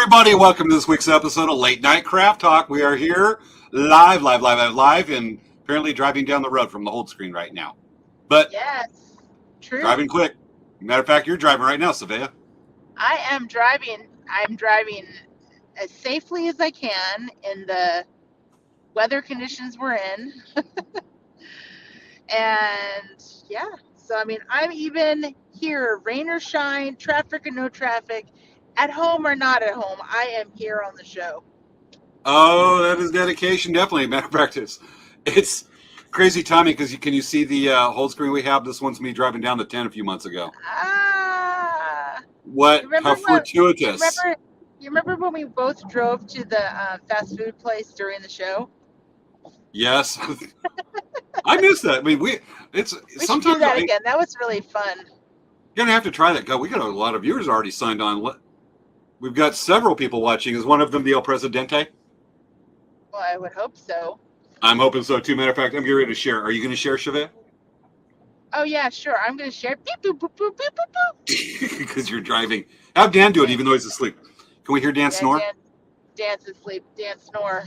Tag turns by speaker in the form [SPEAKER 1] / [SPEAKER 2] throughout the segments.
[SPEAKER 1] everybody. Welcome to this week's episode of Late Night Craft Talk. We are here live, and apparently driving down the road from the hold screen right now. But
[SPEAKER 2] yes, true.
[SPEAKER 1] Driving quick. Matter of fact, you're driving right now, Svea.
[SPEAKER 2] I am driving. I'm driving as safely as I can in the weather conditions we're in. And yeah, so I mean, I'm even here, rain or shine, traffic or no traffic, at home or not at home, I am here on the show.
[SPEAKER 1] Oh, that is dedication, definitely. Matter of fact, it's crazy timing because can you see the hold screen we have? This one's me driving down the 10 a few months ago. What? How fortuitous.
[SPEAKER 2] You remember when we both drove to the fast food place during the show?
[SPEAKER 1] Yes. I miss that. I mean, we
[SPEAKER 2] should do that again. That was really fun.
[SPEAKER 1] You're gonna have to try that. God, we got a lot of viewers already signed on. We've got several people watching. Is one of them the El Presidente?
[SPEAKER 2] Well, I would hope so.
[SPEAKER 1] I'm hoping so too. Matter of fact, I'm getting ready to share. Are you going to share, Svea?
[SPEAKER 2] Oh yeah, sure. I'm going to share. Beep boop boop boop boop boop.
[SPEAKER 1] Because you're driving. Have Dan do it, even though he's asleep. Can we hear Dan snore?
[SPEAKER 2] Dan's asleep. Dan snore.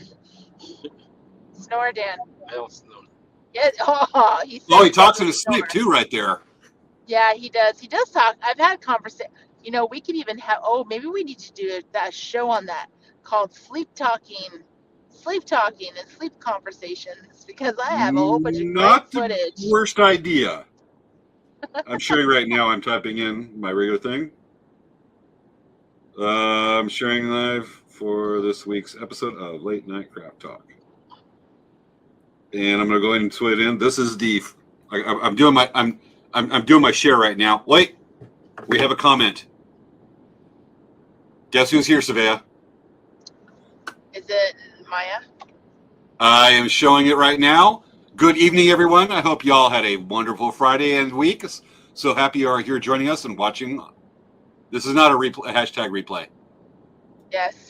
[SPEAKER 2] Snore, Dan.
[SPEAKER 3] I don't snore.
[SPEAKER 2] Yeah.
[SPEAKER 1] He talks in his sleep too, right there.
[SPEAKER 2] Yeah, he does. He does talk. I've had conversation. You know, we could even have. Oh, maybe we need to do that show on that called sleep talking and sleep conversations, because I have a whole bunch of great footage.
[SPEAKER 1] Not the worst idea. I'm sharing right now. I'm typing in my regular thing. I'm sharing live for this week's episode of Late Night Craft Talk. And I'm going to go ahead and tweet it in. This is the. I'm doing my share right now. Wait, we have a comment. Guess who's here, Svea?
[SPEAKER 2] Is it Maya?
[SPEAKER 1] I am showing it right now. Good evening, everyone. I hope you all had a wonderful Friday and week. So happy you are here joining us and watching. This is not a hashtag replay.
[SPEAKER 2] Yes.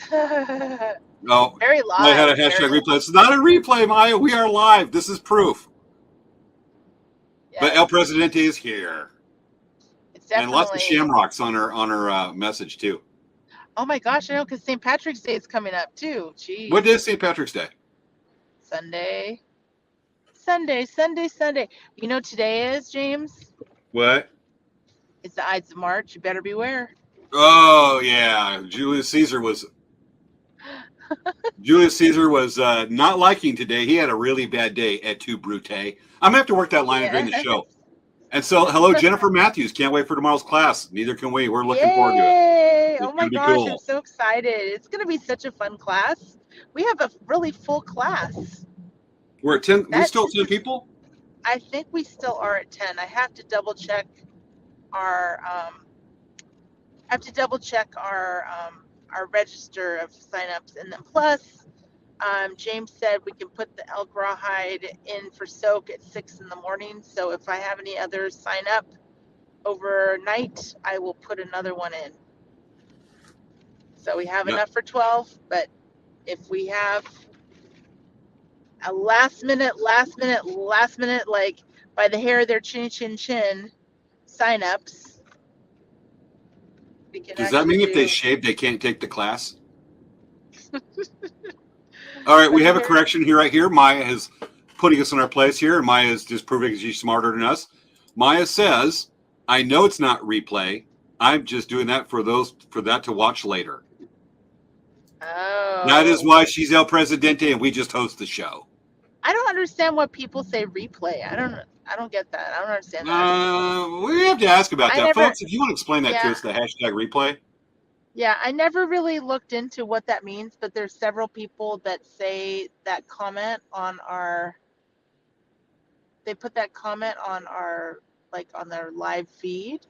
[SPEAKER 1] No.
[SPEAKER 2] Very live.
[SPEAKER 1] I had a hashtag replay. It's not a replay, Maya. We are live. This is proof. Yes. But El Presidente is here.
[SPEAKER 2] It's definitely.
[SPEAKER 1] And lots of shamrocks on her message, too.
[SPEAKER 2] Oh my gosh, I know, because St. Patrick's Day is coming up too. Jeez.
[SPEAKER 1] What day is St. Patrick's Day?
[SPEAKER 2] Sunday. You know today is, James?
[SPEAKER 1] What?
[SPEAKER 2] It's the Ides of March. You better beware.
[SPEAKER 1] Oh, yeah. Julius Caesar was not liking today. He had a really bad day at Tu Brute. I'm going to have to work that line during the show. And so, hello, Jennifer Matthews. Can't wait for tomorrow's class. Neither can we. We're looking forward to it.
[SPEAKER 2] Oh my gosh, cool. I'm so excited. It's going to be such a fun class. We have a really full class.
[SPEAKER 1] We're at 10. We still 10 people?
[SPEAKER 2] I think we still are at 10. I have to double check our register of signups, and then plus James said we can put the elk rawhide in for soak at 6 in the morning. So if I have any others sign up overnight, I will put another one in. So we have enough for 12, but if we have a last minute, like by the hair of their chin signups.
[SPEAKER 1] Does that mean if they shave, they can't take the class? All right, we have a correction here, right here. Maya is putting us in our place here, and Maya is just proving she's smarter than us. Maya says, I know it's not replay. I'm just doing that for that to watch later.
[SPEAKER 2] Oh.
[SPEAKER 1] That is why she's El Presidente and we just host the show.
[SPEAKER 2] I don't understand why people say replay. I don't get that. I don't understand that.
[SPEAKER 1] We have to ask about that. Folks, if you want to explain that to us, the hashtag replay.
[SPEAKER 2] Yeah, I never really looked into what that means, but there's several people that say that comment on they put that comment on on their live feed.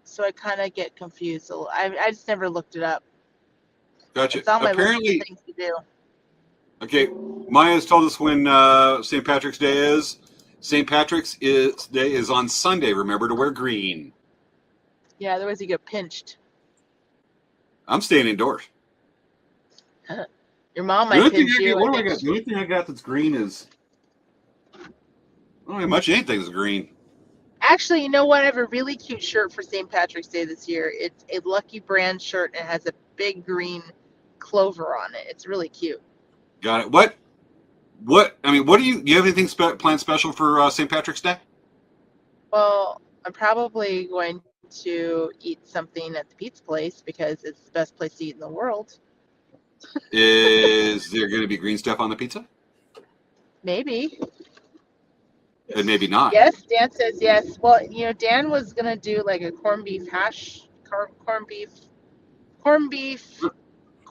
[SPEAKER 2] So I kind of get confused. So I just never looked it up.
[SPEAKER 1] Gotcha.
[SPEAKER 2] It's on my list of things to do.
[SPEAKER 1] Okay, Maya's told us when St. Patrick's Day is. St. Patrick's Day is on Sunday. Remember to wear green.
[SPEAKER 2] Yeah, otherwise you get pinched.
[SPEAKER 1] I'm staying indoors.
[SPEAKER 2] Your mom might pinch you.
[SPEAKER 1] What do I got? The only thing I got that's green is... I don't have much anything that's green.
[SPEAKER 2] Actually, you know what? I have a really cute shirt for St. Patrick's Day this year. It's a Lucky Brand shirt, and it has a big green clover on it. It's really cute.
[SPEAKER 1] Got it. What? I mean, what do you have anything planned special for St. Patrick's Day?
[SPEAKER 2] Well, I'm probably going to eat something at the pizza place because it's the best place to eat in the world.
[SPEAKER 1] Is there going to be green stuff on the pizza?
[SPEAKER 2] Maybe.
[SPEAKER 1] And maybe not.
[SPEAKER 2] Yes, Dan says yes. Well, Dan was gonna do like a corned beef hash, corned beef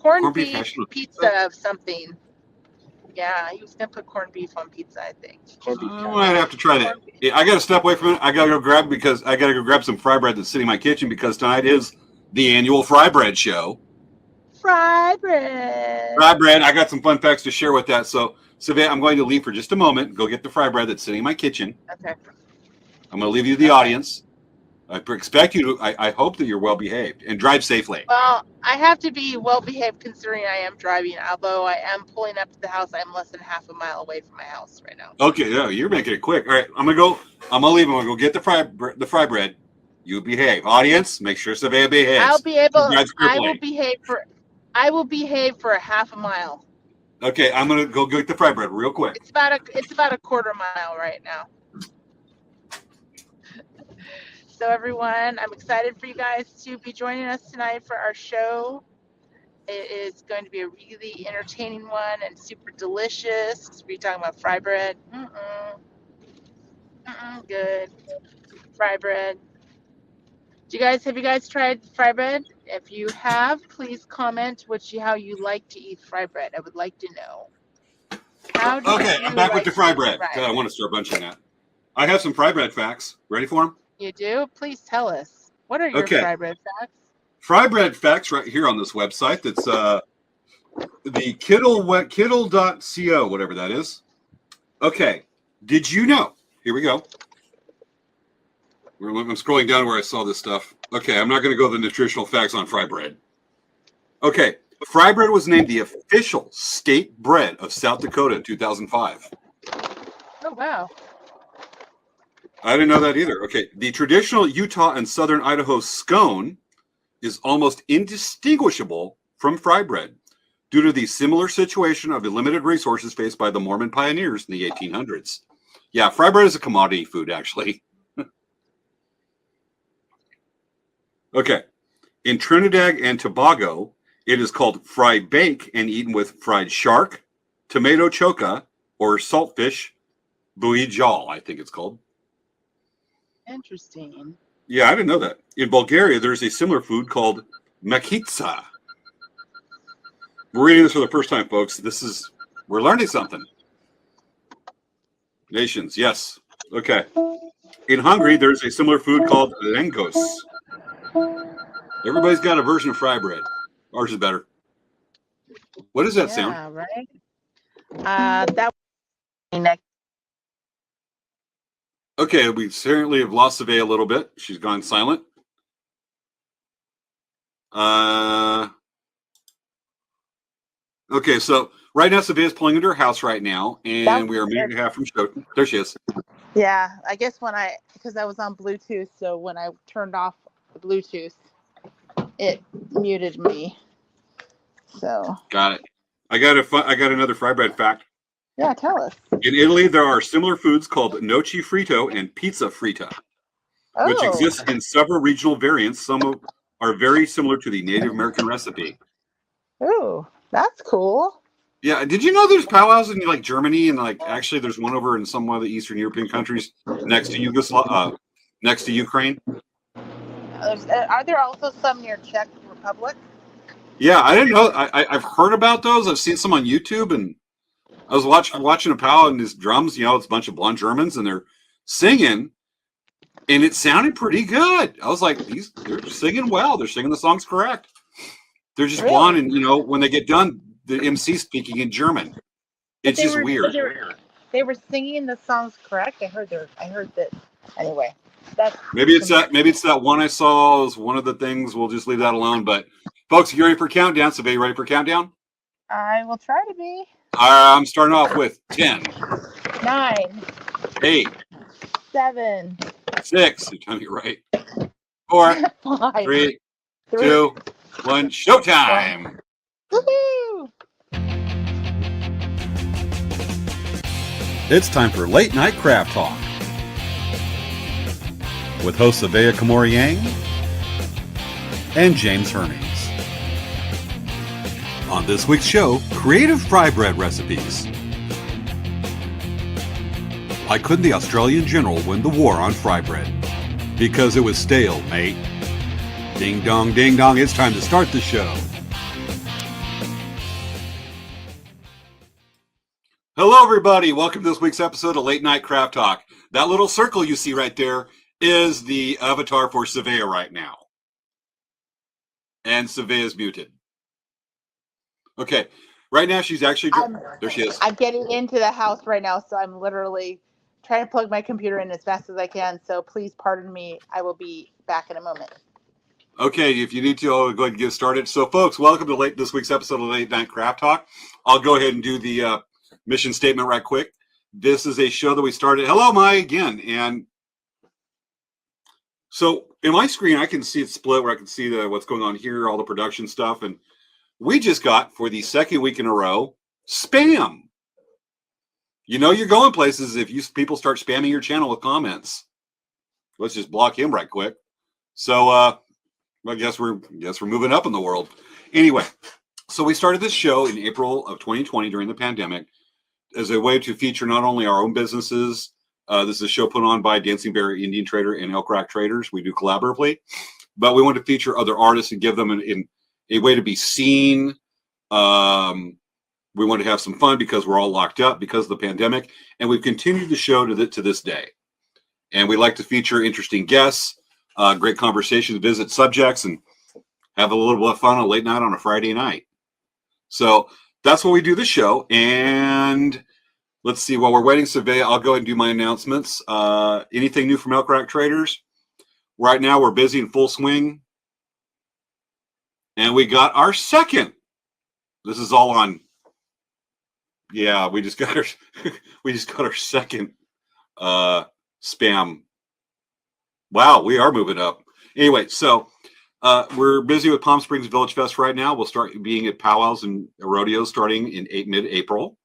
[SPEAKER 1] Hash
[SPEAKER 2] pizza of something. Yeah, he was gonna put corned beef on pizza, I think.
[SPEAKER 1] I might have to try that. Yeah, I got to step away from it. I got to go grab some fry bread that's sitting in my kitchen because tonight is the annual Frybread show.
[SPEAKER 2] Frybread.
[SPEAKER 1] Frybread. I got some fun facts to share with that. So, Svea, I'm going to leave for just a moment. Go get the fry bread that's sitting in my kitchen.
[SPEAKER 2] Okay.
[SPEAKER 1] I'm going to leave you to the audience. I expect you to. I hope that you're well behaved and drive safely.
[SPEAKER 2] Well, I have to be well behaved considering I am driving. Although I am pulling up to the house, I'm less than half a mile away from my house right now.
[SPEAKER 1] Okay, yeah, you're making it quick. All right, I'm gonna leave. I'm gonna go get the fry bread. You behave, audience. Make sure Svea behaves.
[SPEAKER 2] I will behave for a half a mile.
[SPEAKER 1] Okay, I'm gonna go get the fry bread real quick.
[SPEAKER 2] It's about a quarter mile right now. So everyone, I'm excited for you guys to be joining us tonight for our show. It is going to be a really entertaining one and super delicious. We're talking about fry bread. Good. Fry bread. Have you guys tried fry bread? If you have, please comment how you like to eat fry bread. I would like to know.
[SPEAKER 1] I'm back with the fry bread. God, I want to start bunching that. I have some fry bread facts. Ready for them?
[SPEAKER 2] You do? Please tell us. What are your fry bread facts?
[SPEAKER 1] Fry bread facts right here on this website. That's the Kittle.co, whatever that is. Okay. Did you know? Here we go. I'm scrolling down where I saw this stuff. Okay, I'm not going to go to the nutritional facts on fry bread. Okay, fry bread was named the official state bread of South Dakota in 2005.
[SPEAKER 2] Oh, wow.
[SPEAKER 1] I didn't know that either. Okay, the traditional Utah and southern Idaho scone is almost indistinguishable from fry bread due to the similar situation of the limited resources faced by the Mormon pioneers in the 1800s. Yeah, fry bread is a commodity food, actually. Okay, in Trinidad and Tobago, it is called fry bake and eaten with fried shark, tomato choka, or saltfish buijal, I think it's called.
[SPEAKER 2] Interesting.
[SPEAKER 1] Yeah, I didn't know that. In Bulgaria, there's a similar food called makitsa. We're reading this for the first time, folks. We're learning something. Nations, yes. Okay. In Hungary, there's a similar food called lengos. Everybody's got a version of fry bread. Ours is better. What does that sound?
[SPEAKER 2] Yeah, right. That.
[SPEAKER 1] Okay, we certainly have lost Svea a little bit. She's gone silent. Okay, so right now Svea is pulling into her house right now, and we are a minute and a half from show. There she is.
[SPEAKER 2] Yeah, I guess because I was on Bluetooth, so when I turned off the Bluetooth, it muted me. So
[SPEAKER 1] got it. I got another fry bread fact.
[SPEAKER 2] Yeah, tell us.
[SPEAKER 1] In Italy, there are similar foods called noci frito and pizza fritta, which exist in several regional variants. Some are very similar to the Native American recipe.
[SPEAKER 2] Oh, that's cool.
[SPEAKER 1] Yeah, did you know there's powwows in like Germany and actually there's one over in some of the Eastern European countries next to next to Ukraine?
[SPEAKER 2] Are there also some near Czech Republic?
[SPEAKER 1] Yeah, I didn't know. I've heard about those. I've seen some on YouTube, and I was watching a powwow and his drums. It's a bunch of blonde Germans, and they're singing, and it sounded pretty good. I was like, they're singing well. They're singing the songs correct. They're just blonde, and when they get done, the MC speaking in German. It's just weird.
[SPEAKER 2] They were singing the songs correct. I heard that. Anyway,
[SPEAKER 1] maybe it's that one I saw is one of the things. We'll just leave that alone. But folks, you ready for countdown? So, you ready for countdown?
[SPEAKER 2] I will try to be.
[SPEAKER 1] I'm starting off with 10,
[SPEAKER 2] 9,
[SPEAKER 1] 8,
[SPEAKER 2] 7,
[SPEAKER 1] 6. You're telling me right. 4,
[SPEAKER 2] 5,
[SPEAKER 1] 3, 2, one, showtime.
[SPEAKER 2] Woohoo!
[SPEAKER 1] It's time for Late Night Craft Talk with hosts Svea Yang and James Hermes. On this week's show, creative Frybread recipes. Why couldn't the Australian general win the war on Frybread? Because it was stale, mate. Ding dong, it's time to start the show. Hello, everybody. Welcome to this week's episode of Late Night Craft Talk. That little circle you see right there is the avatar for Svea right now. And Svea is muted. Okay. Right now, she's actually... there she is.
[SPEAKER 2] I'm getting into the house right now, so I'm literally trying to plug my computer in as fast as I can. So please pardon me. I will be back in a moment.
[SPEAKER 1] Okay, if you need to, I'll go ahead and get started. So, folks, welcome to this week's episode of Late Night Craft Talk. I'll go ahead and do the mission statement right quick. This is a show that we started. Hello, Mai, again. And so, in my screen, I can see it split where I can see what's going on here, all the production stuff. And we just got, for the second week in a row, spam. You know you're going places if people start spamming your channel with comments. Let's just block him right quick. So, I guess we're moving up in the world. Anyway, so we started this show in April of 2020 during the pandemic as a way to feature not only our own businesses. This is a show put on by Dancing Bear Indian Trader and Elk Rack Traders. We do collaboratively, but we want to feature other artists and give them a way to be seen. We want to have some fun because we're all locked up because of the pandemic, and we've continued the show to this day. And we like to feature interesting guests, great conversations, visit subjects, and have a little bit of fun on a late night on a Friday night. So that's what we do the show. And let's see, while we're waiting, Svea, I'll go ahead and do my announcements. Anything new from Elk Rack Traders? Right now, we're busy in full swing. And we got our second. This is all on. Yeah, we just got our second spam. Wow, we are moving up. Anyway, so we're busy with Palm Springs Village Fest right now. We'll start being at powwows and rodeos starting in mid-April.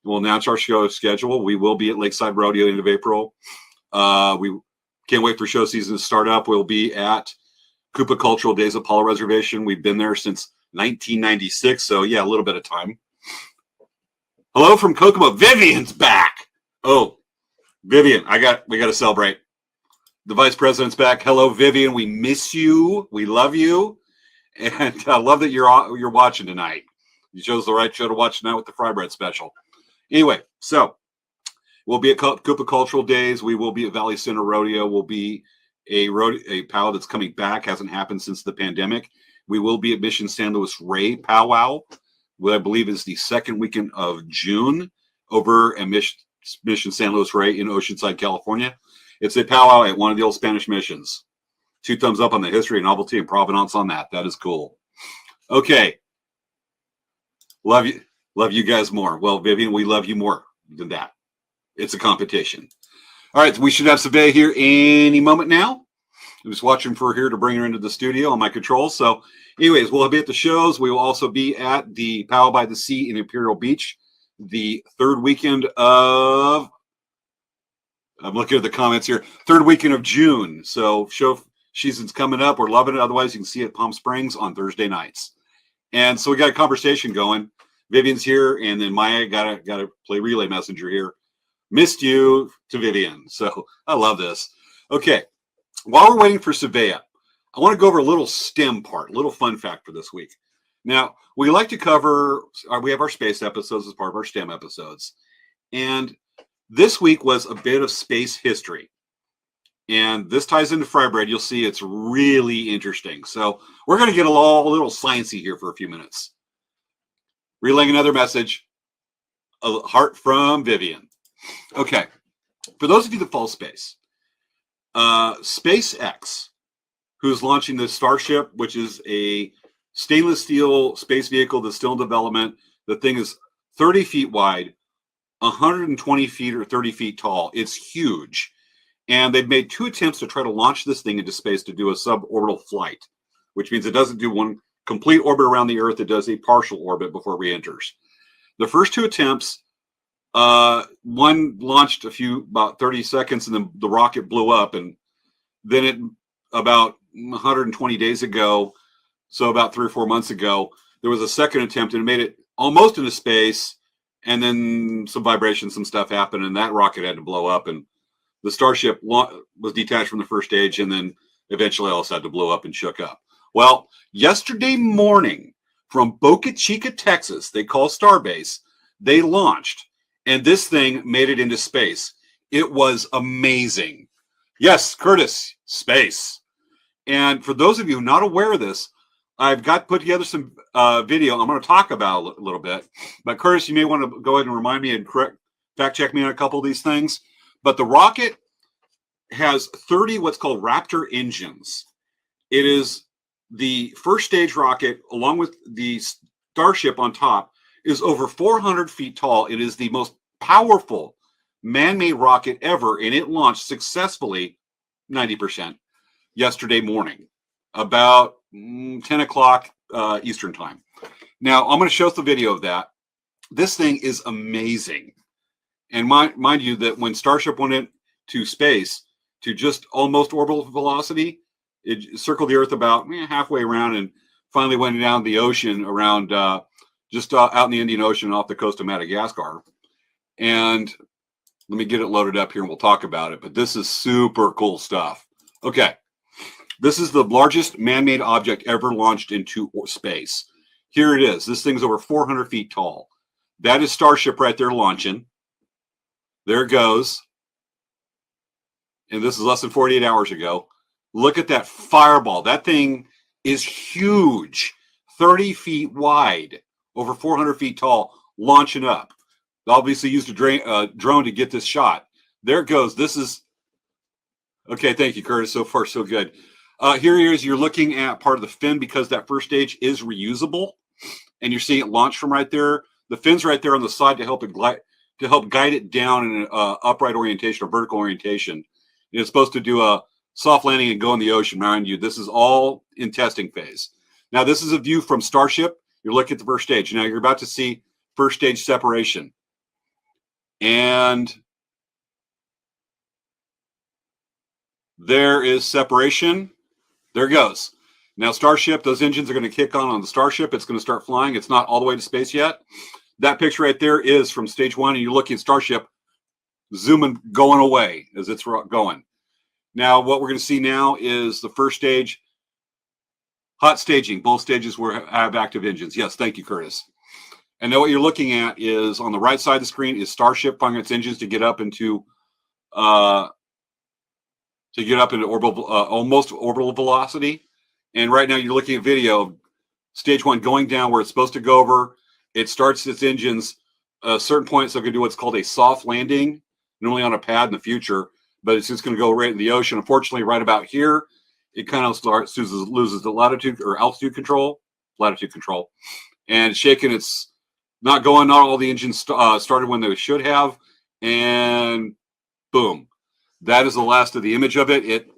[SPEAKER 1] We'll announce our show schedule. We will be at Lakeside Rodeo end of April. We can't wait for show season to start up. We'll be at Koopa Cultural Days Apollo Reservation. We've been there since 1996, so yeah, a little bit of time. Hello from Kokomo. Vivian's back. Oh, Vivian, we got to celebrate. The vice president's back. Hello, Vivian. We miss you. We love you, and I love that you're watching tonight. You chose the right show to watch tonight with the Frybread special. Anyway, so we'll be at Koopa Cultural Days. We will be at Valley Center Rodeo. We'll be a powwow that's coming back. Hasn't happened since the pandemic. We will be at Mission San Luis Rey powwow, what I believe is the second weekend of June over at Mission San Luis Rey in Oceanside, California. It's a powwow at one of the old Spanish missions. 2 thumbs up on the history, novelty, and provenance on that. That is cool. Okay. Love you guys more. Well, Vivian, we love you more than that. It's a competition. All right, we should have Svea here any moment now. I'm just watching for her to bring her into the studio on my controls. So anyways, we'll be at the shows. We will also be at the Powwow by the Sea in Imperial Beach the third weekend of, I'm looking at the comments here, third weekend of June. So show season's coming up. We're loving it. Otherwise, you can see it at Palm Springs on Thursday nights. And so we got a conversation going. Vivian's here, and then Maya got to play relay messenger here. Missed you to Vivian. So I love this. Okay. While we're waiting for Svea, I want to go over a little STEM part, a little fun fact for this week. Now, we like to cover, we have our space episodes as part of our STEM episodes. And this week was a bit of space history. And this ties into Frybread. You'll see it's really interesting. So we're going to get a little sciencey here for a few minutes. Relaying another message, a heart from Vivian. Okay. For those of you that follow space, SpaceX, who's launching the Starship, which is a stainless steel space vehicle that's still in development. The thing is 30 feet wide, 120 feet or 30 feet tall. It's huge. And they've made 2 attempts to try to launch this thing into space to do a suborbital flight, which means it doesn't do one complete orbit around the Earth. It does a partial orbit before it re-enters. The first 2 attempts, one launched about 30 seconds, and then the rocket blew up. And then it, about 120 days ago, so about 3 or 4 months ago, there was a second attempt, and it made it almost into space. And then some vibration, some stuff happened, and that rocket had to blow up. And the Starship was detached from the first stage, and then eventually also had to blow up and shook up. Well, yesterday morning from Boca Chica, Texas, they call Starbase, they launched, and this thing made it into space. It was amazing. Yes, Curtis, space. And for those of you not aware of this, I've got put together some video I'm going to talk about a little bit. But Curtis, you may want to go ahead and remind me and fact check me on a couple of these things. But the rocket has 30 what's called Raptor engines. It is the first stage rocket, along with the Starship on top, is over 400 feet tall. It is the most powerful man-made rocket ever, and it launched successfully 90% yesterday morning, about 10 o'clock Eastern time. Now, I'm going to show us the video of that. This thing is amazing. And mind you that when Starship went into space to just almost orbital velocity, it circled the Earth about halfway around and finally went down the ocean around just out in the Indian Ocean off the coast of Madagascar. And let me get it loaded up here and we'll talk about it. But this is super cool stuff. Okay. This is the largest man-made object ever launched into space. Here it is. This thing's over 400 feet tall. That is Starship right there launching. There it goes. And this is less than 48 hours ago. Look at that fireball. That thing is huge, 30 feet wide, over 400 feet tall, launching up. They obviously used a drone to get this shot. There it goes. This is, okay, thank you, Curtis. So far, so good. Here it is. You're looking at part of the fin because that first stage is reusable. And you're seeing it launch from right there. The fin's right there on the side to help it guide it down in an upright orientation or vertical orientation. It's supposed to do a soft landing and go in the ocean. Mind you, this is all in testing phase. Now, this is a view from Starship. You're looking at the first stage. Now, you're about to see first stage separation. And there is separation. There it goes. Now, Starship, those engines are going to kick on the Starship. It's going to start flying. It's not all the way to space yet. That picture right there is from stage 1, and you're looking at Starship zooming, going away as it's going. Now, what we're going to see now is the first stage, hot staging. Both stages have active engines. Yes, thank you, Curtis. And now what you're looking at is on the right side of the screen is Starship firing its engines to get up into orbital, almost orbital velocity. And right now you're looking at video of stage 1 going down where it's supposed to go over. It starts its engines at a certain point, so it can do what's called a soft landing, normally on a pad in the future, but it's just going to go right in the ocean. Unfortunately, right about here, it kind of loses the latitude or latitude control, and shaking. It's not going. Not all the engines started when they should have, and boom, that is the last of the image of it. It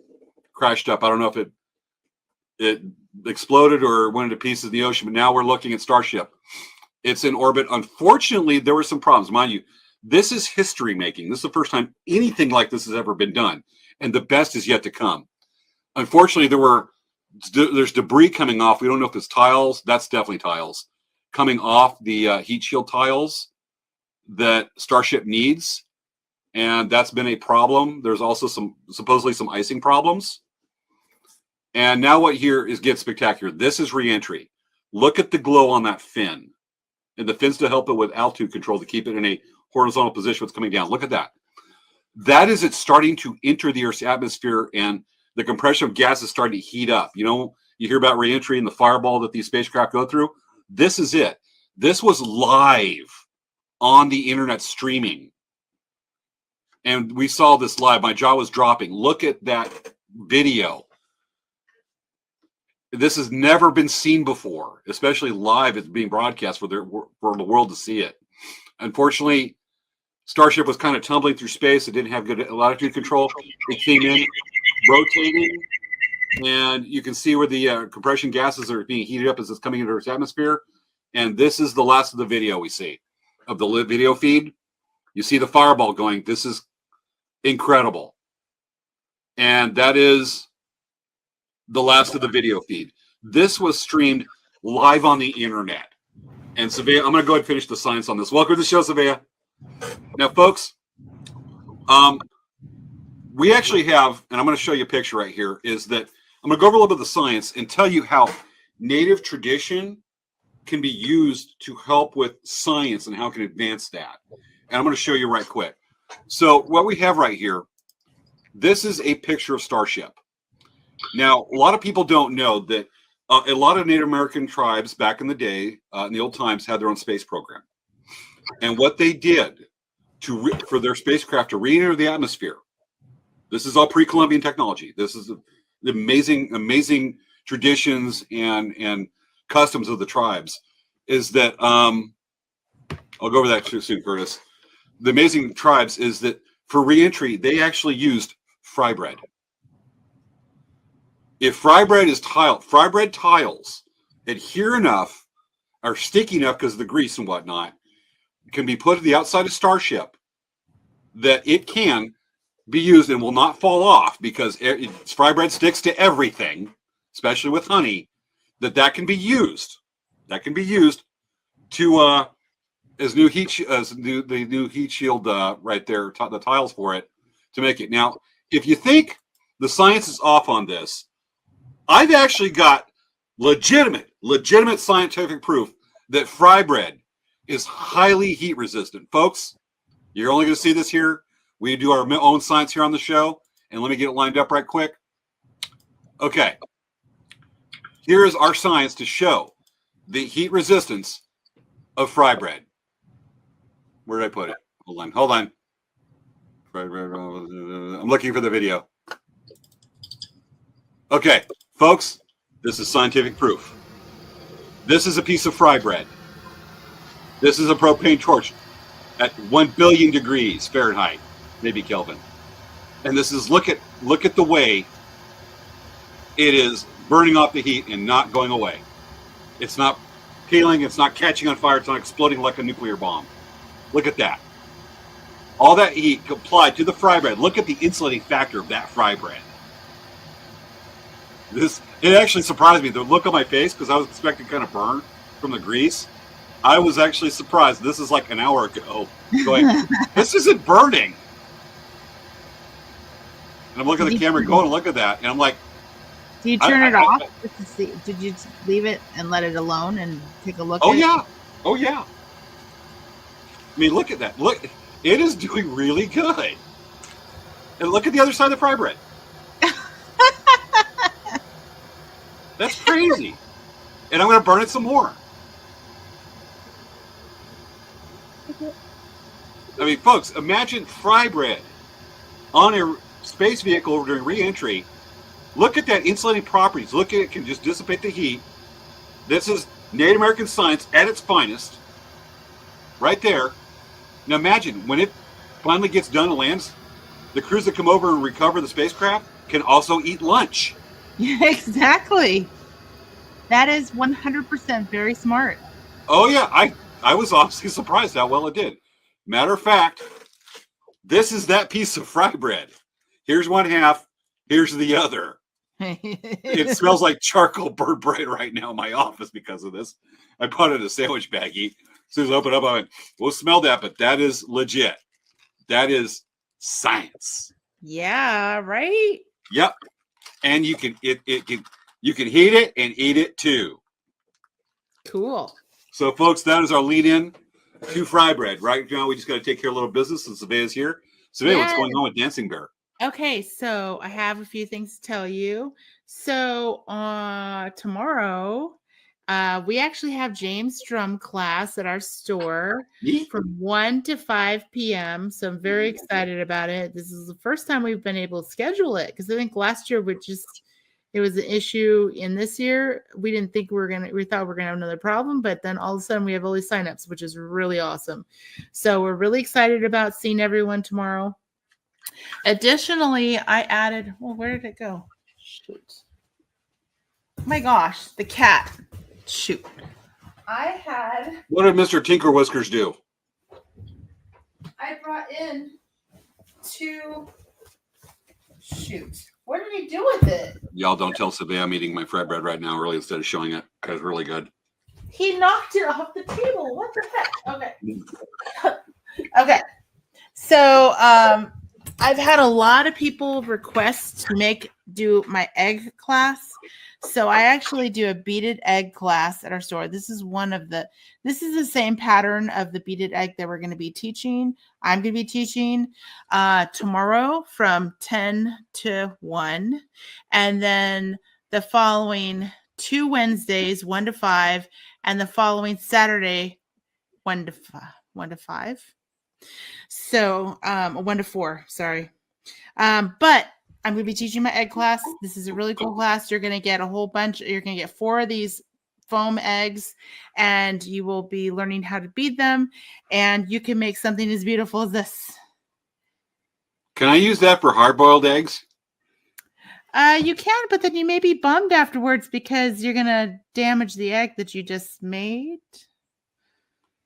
[SPEAKER 1] crashed up. I don't know if it exploded or went into pieces in the ocean, but now we're looking at Starship. It's in orbit. Unfortunately, there were some problems. Mind you, this is history making. This is the first time anything like this has ever been done, and the best is yet to come. Unfortunately, there's debris coming off. We don't know if it's tiles. That's definitely tiles coming off the heat shield tiles that Starship needs, and that's been a problem. There's also supposedly some icing problems. And now what here gets spectacular. This is reentry. Look at the glow on that fin. And the fins to help it with altitude control to keep it in a horizontal position what's coming down. Look at that. That is it starting to enter the Earth's atmosphere, and the compression of gas is starting to heat up. You know, you hear about reentry and the fireball that these spacecraft go through. This is it. This was live on the internet streaming. And we saw this live. My jaw was dropping. Look at that video. This has never been seen before, especially live. It's being broadcast for the world to see it. Unfortunately, Starship was kind of tumbling through space. It didn't have good latitude control. It came in rotating. And you can see where the compression gases are being heated up as it's coming into Earth's atmosphere. And this is the last of the video we see of the video feed. You see the fireball going. This is incredible. And that is the last of the video feed. This was streamed live on the internet. And Svea, I'm going to go ahead and finish the science on this. Welcome to the show, Svea. Now, folks, we actually have, and I'm going to show you a picture right here, is that I'm going to go over a little bit of the science and tell you how native tradition can be used to help with science and how it can advance that. And I'm going to show you right quick. So what we have right here, this is a picture of Starship. Now, a lot of people don't know that a lot of Native American tribes back in the day, in the old times, had their own space program. And what they did for their spacecraft to re-enter the atmosphere, this is all pre-Columbian technology. This is the amazing traditions and customs of the tribes, is that, I'll go over that too soon, Curtis. The amazing tribes is that for re-entry, they actually used Frybread. If Frybread is Frybread tiles adhere enough, are sticky enough because of the grease and whatnot, can be put to the outside of Starship, that it can be used and will not fall off because Frybread sticks to everything, especially with honey, that can be used. That can be used to as new heat the new heat shield right there, the tiles for it to make it. Now, if you think the science is off on this, I've actually got legitimate scientific proof that Frybread is highly heat resistant. Folks, you're only going to see this here. We do our own science here on the show. And let me get it lined up right quick. Okay. Here is our science to show the heat resistance of Frybread. Where did I put it? Hold on. I'm looking for the video. Okay, folks, this is scientific proof. This is a piece of Frybread. This is a propane torch at 1 billion degrees Fahrenheit, maybe Kelvin. And this is, look at the way it is burning off the heat and not going away. It's not peeling, it's not catching on fire, it's not exploding like a nuclear bomb. Look at that. All that heat applied to the Frybread. Look at the insulating factor of that Frybread. It actually surprised me, the look on my face, because I was expecting kind of burn from the grease. I was actually surprised. This is like an hour ago. Going, this isn't burning. And I'm looking at the camera going, look at that. And I'm like,
[SPEAKER 3] do you turn it off? Just to see? Did you leave it and let it alone and take a look at it?
[SPEAKER 1] Oh, yeah. I mean, look at that. Look, it is doing really good. And look at the other side of the Frybread. That's crazy. And I'm going to burn it some more. I mean, folks, imagine Frybread on a space vehicle during re-entry. Look at that insulating properties. Look at it, can just dissipate the heat. This is Native American science at its finest. Right there. Now imagine, when it finally gets done and lands, the crews that come over and recover the spacecraft can also eat lunch.
[SPEAKER 3] Yeah, exactly. That is 100% very smart.
[SPEAKER 1] Oh, yeah. I was obviously surprised how well it did. Matter of fact, this is that piece of Frybread. Here's one half. Here's the other. It smells like charcoal burnt bread right now in my office because of this. I bought it in a sandwich baggie. As soon as I open it up, I went, we'll smell that, but that is legit. That is science.
[SPEAKER 3] Yeah, right?
[SPEAKER 1] Yep. And you can you can heat it and eat it too.
[SPEAKER 3] Cool.
[SPEAKER 1] So folks, that is our lead in to Frybread. Right now we just got to take care of a little business since Svea's here. Svea, what's going on with Dancing Bear?
[SPEAKER 3] Okay, so I have a few things to tell you. So tomorrow, we actually have James drum class at our store from 1 to 5 p.m. So I'm very excited about it. This is the first time we've been able to schedule it because I think last year it was an issue. In this year, we didn't think we thought we were gonna have another problem, but then all of a sudden we have all these signups, which is really awesome. So we're really excited about seeing everyone tomorrow. Additionally, I added, where did it go? Shoot. my gosh, the cat. Shoot. I had.
[SPEAKER 1] What did Mr. Tinker Whiskers do?
[SPEAKER 3] I brought in 2. Shoot. What did he do with it?
[SPEAKER 1] Y'all don't tell Svea I'm eating my Frybread right now, really, instead of showing it. It's really good.
[SPEAKER 3] He knocked it off the table. What the heck? Okay. Okay. So I've had a lot of people request to do my egg class. So I actually do a beaded egg class at our store. This is the same pattern of the beaded egg that we're going to be teaching. I'm going to be teaching tomorrow from 10 to 1. And then the following 2 Wednesdays, 1 to 5. And the following Saturday, 1 to 5. So 1 to 4, sorry. But I'm going to be teaching my egg class. This is a really cool class. You're going to get a whole bunch. You're going to get 4 of these foam eggs, and you will be learning how to bead them. And you can make something as beautiful as this.
[SPEAKER 1] Can I use that for hard-boiled eggs?
[SPEAKER 3] You can, but then you may be bummed afterwards because you're going to damage the egg that you just made.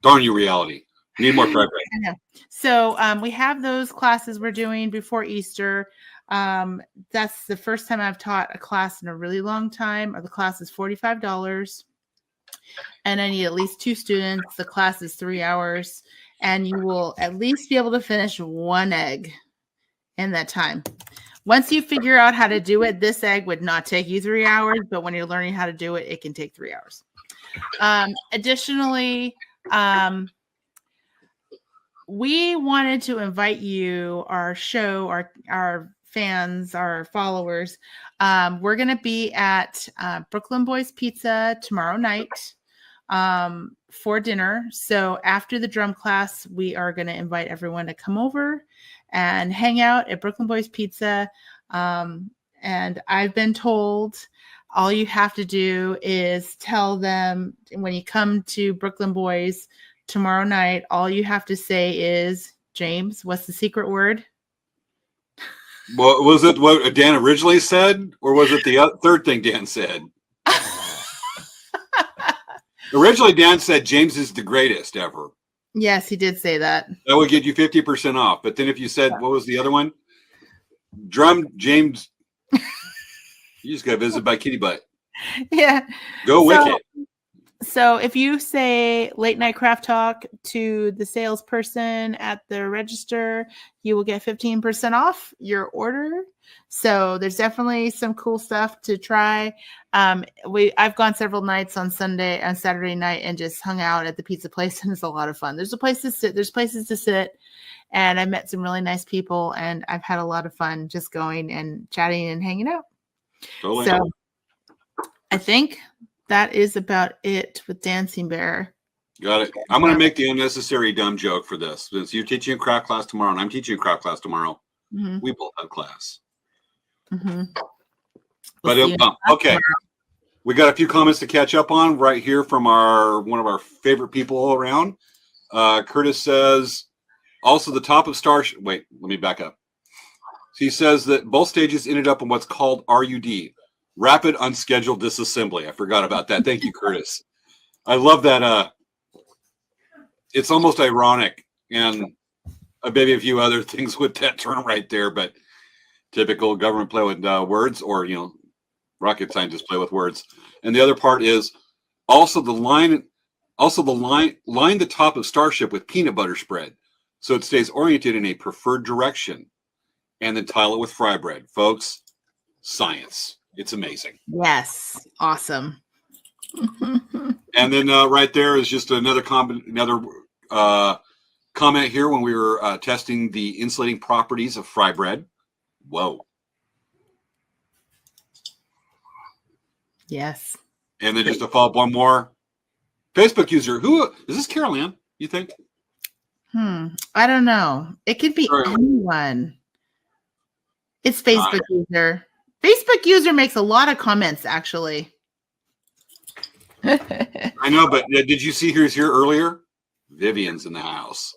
[SPEAKER 1] Darn you, reality. Need more Frybread.
[SPEAKER 3] I know. So we have those classes we're doing before Easter. That's the first time I've taught a class in a really long time. The class is $45, and I need at least 2 students. The class is 3 hours, and you will at least be able to finish 1 egg in that time. Once you figure out how to do it, this egg would not take you 3 hours, but when you're learning how to do it, it can take 3 hours. Additionally, we wanted to invite you, our show, our fans, our followers. We're going to be at Brooklyn Boys Pizza tomorrow night for dinner. So after the drum class, we are going to invite everyone to come over and hang out at Brooklyn Boys Pizza. And I've been told all you have to do is tell them when you come to Brooklyn Boys tomorrow night, all you have to say is, James, what's the secret word?
[SPEAKER 1] Well, was it what Dan originally said, or was it the third thing Dan said? Originally, Dan said James is the greatest ever.
[SPEAKER 3] Yes, he did say that.
[SPEAKER 1] That would get you 50% off. But then if you said, what was the other one? Drum James. You just got visited by Kitty Butt.
[SPEAKER 3] Yeah.
[SPEAKER 1] Go Wicked.
[SPEAKER 3] So if you say Late Night Craft Talk to the salesperson at the register, you will get 15% off your order. So there's definitely some cool stuff to try. I've gone several nights on Saturday night and just hung out at the pizza place, and it's a lot of fun. There's a place to sit. There's places to sit, and I met some really nice people, and I've had a lot of fun just going and chatting and hanging out.
[SPEAKER 1] Totally.
[SPEAKER 3] So I think that is about it with Dancing Bear.
[SPEAKER 1] Got it. I'm going to make the unnecessary dumb joke for this. Since you're teaching a craft class tomorrow and I'm teaching a craft class tomorrow, we both have class. But okay, we got a few comments to catch up on right here from one of our favorite people all around. Curtis says, also the top of Starship. Wait, let me back up. He says that both stages ended up in what's called RUD. Rapid Unscheduled Disassembly. I forgot about that. Thank you, Curtis. I love that. It's almost ironic, and maybe a few other things with that term right there, but typical government play with words, or rocket scientists play with words. And the other part is also line the top of Starship with peanut butter spread so it stays oriented in a preferred direction, and then tile it with Frybread. Folks, science. It's amazing.
[SPEAKER 3] Yes. Awesome.
[SPEAKER 1] And then right there is just another comment here when we were testing the insulating properties of Frybread. Whoa.
[SPEAKER 3] Yes.
[SPEAKER 1] And then just to follow up one more. Facebook user. Who is this? Carol Ann, you think?
[SPEAKER 3] I don't know. It could be anyone. It's Facebook user. Facebook user makes a lot of comments, actually.
[SPEAKER 1] I know, but did you see who's here earlier? Vivian's in the house.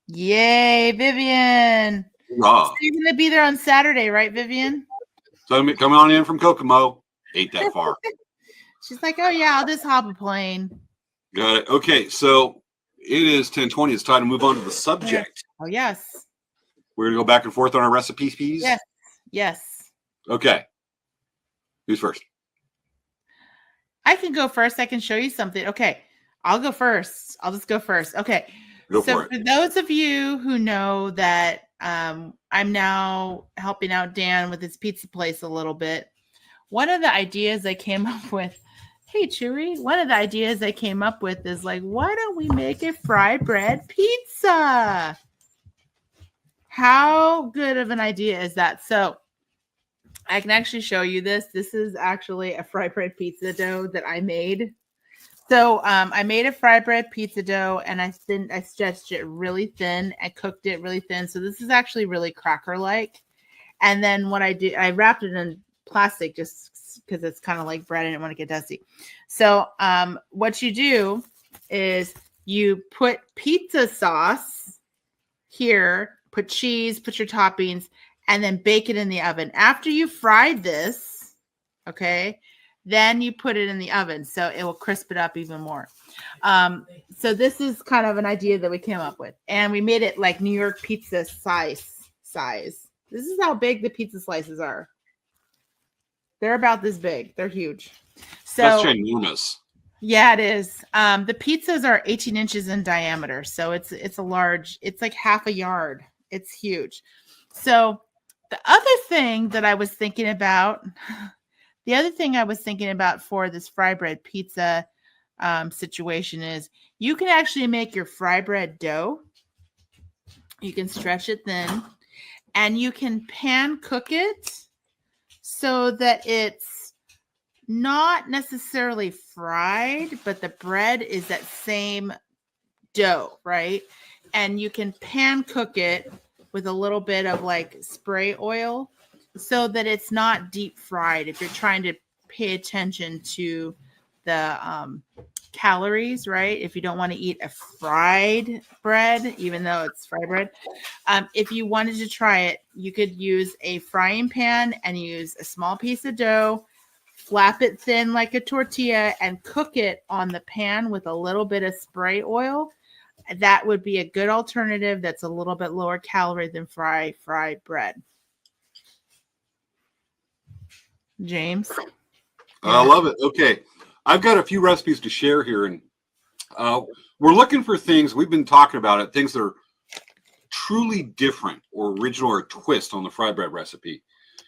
[SPEAKER 3] Yay, Vivian. So you're going to be there on Saturday, right, Vivian?
[SPEAKER 1] So come on in from Kokomo. Ain't that far.
[SPEAKER 3] She's like, oh yeah, I'll just hop a plane.
[SPEAKER 1] Got it. Okay, so it is 10:20. It's time to move on to the subject.
[SPEAKER 3] Oh yes.
[SPEAKER 1] We're gonna go back and forth on our recipes.
[SPEAKER 3] Yes. Yes.
[SPEAKER 1] Okay. Who's first?
[SPEAKER 3] I can go first. I can show you something. Okay. I'll go first. I'll just go first. Okay.
[SPEAKER 1] Go
[SPEAKER 3] So
[SPEAKER 1] for it.
[SPEAKER 3] for those of you who know that I'm now helping out Dan with his pizza place a little bit, one of the ideas I came up with, hey Chewy, one of the ideas I came up with is like, why don't we make a Frybread pizza? How good of an idea is that? So I can actually show you this. This is actually a Frybread pizza dough that I made. So I made a Frybread pizza dough and I stretched it really thin. I cooked it really thin. So this is actually really cracker-like. And then what I did, I wrapped it in plastic just because it's kind of like bread. I didn't want to get dusty. So what you do is you put pizza sauce here, put cheese, put your toppings, and then bake it in the oven. After you fried this, okay, then you put it in the oven so it will crisp it up even more. So this is kind of an idea that we came up with. And we made it like New York pizza size. This is how big the pizza slices are. They're about this big. They're huge. So
[SPEAKER 1] That's ginormous.
[SPEAKER 3] yeah, it is. The pizzas are 18 inches in diameter. So it's a large, it's like half a yard. It's huge. So the other thing that I was thinking about, for this Frybread pizza situation is you can actually make your Frybread dough. You can stretch it thin and you can pan cook it so that it's not necessarily fried, but the bread is that same dough, right? And you can pan cook it with a little bit of like spray oil so that it's not deep fried if you're trying to pay attention to the calories, right? If you don't want to eat a fried bread, even though it's fried bread. If you wanted to try it, you could use a frying pan and use a small piece of dough, flap it thin like a tortilla, and cook it on the pan with a little bit of spray oil. That would be a good alternative that's a little bit lower calorie than fried bread. James?
[SPEAKER 1] I love it. Okay. I've got a few recipes to share here, and we're looking for things, we've been talking about it, things that are truly different or original or a twist on the Frybread recipe.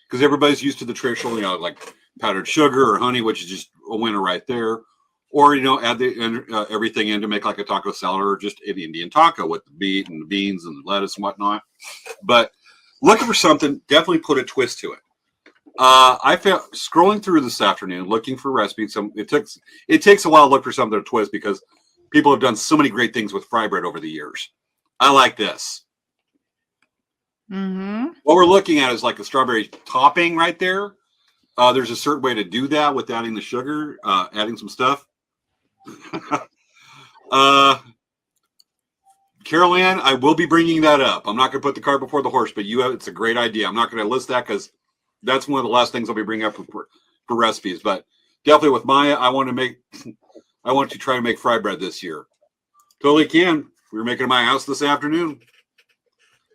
[SPEAKER 1] Because everybody's used to the traditional, like powdered sugar or honey, which is just a winner right there. Or, add everything in to make like a taco salad or just an Indian taco with the meat and the beans and the lettuce and whatnot. But looking for something, definitely put a twist to it. I found scrolling through this afternoon, looking for recipes. It takes a while to look for something to twist because people have done so many great things with Frybread over the years. I like this.
[SPEAKER 3] Mm-hmm.
[SPEAKER 1] What we're looking at is like a strawberry topping right there. There's a certain way to do that with adding the sugar, adding some stuff. Carol Ann, I will be bringing that up. I'm not going to put the cart before the horse, but it's a great idea. I'm not going to list that because that's one of the last things I'll be bringing up for recipes. But definitely with Maya, I want to try to make Frybread this year. Totally can. We were making it at my house this afternoon.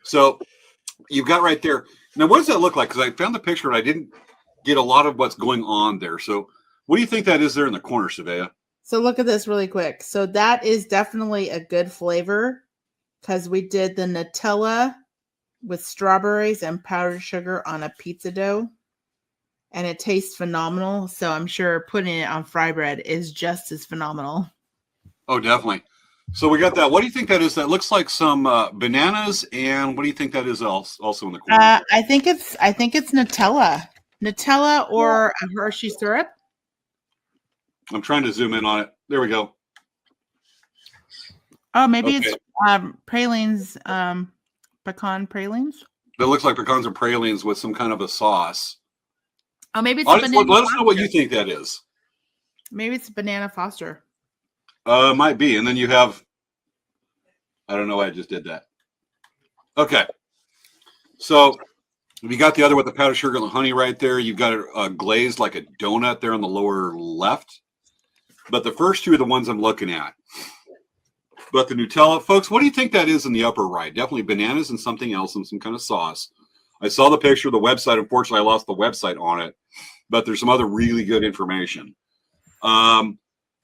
[SPEAKER 1] So you've got right there. Now, what does that look like? Because I found the picture and I didn't get a lot of what's going on there. So what do you think that is there in the corner, Svea?
[SPEAKER 3] So look at this really quick. So that is definitely a good flavor because we did the Nutella with strawberries and powdered sugar on a pizza dough. And it tastes phenomenal. So I'm sure putting it on Frybread is just as phenomenal.
[SPEAKER 1] Oh, definitely. So we got that. What do you think that is? That looks like some bananas. And what do you think that is also in the corner?
[SPEAKER 3] I think it's Nutella. Nutella or a Hershey syrup.
[SPEAKER 1] I'm trying to zoom in on it. There we go.
[SPEAKER 3] Oh, maybe it's pralines, pecan pralines.
[SPEAKER 1] That looks like pecans and pralines with some kind of a sauce.
[SPEAKER 3] Oh, maybe it's
[SPEAKER 1] let us know what you think that is.
[SPEAKER 3] Maybe it's banana Foster.
[SPEAKER 1] Might be. And then you have, I don't know why I just did that. Okay. So you got the other with the powdered sugar and the honey right there. You've got it glazed like a donut there on the lower left. but the first two are the ones I'm looking at. But the Nutella, folks, what do you think that is in the upper right? Definitely bananas and something else and some kind of sauce. I saw the picture of the website. Unfortunately, I lost the website on it, but there's some other really good information.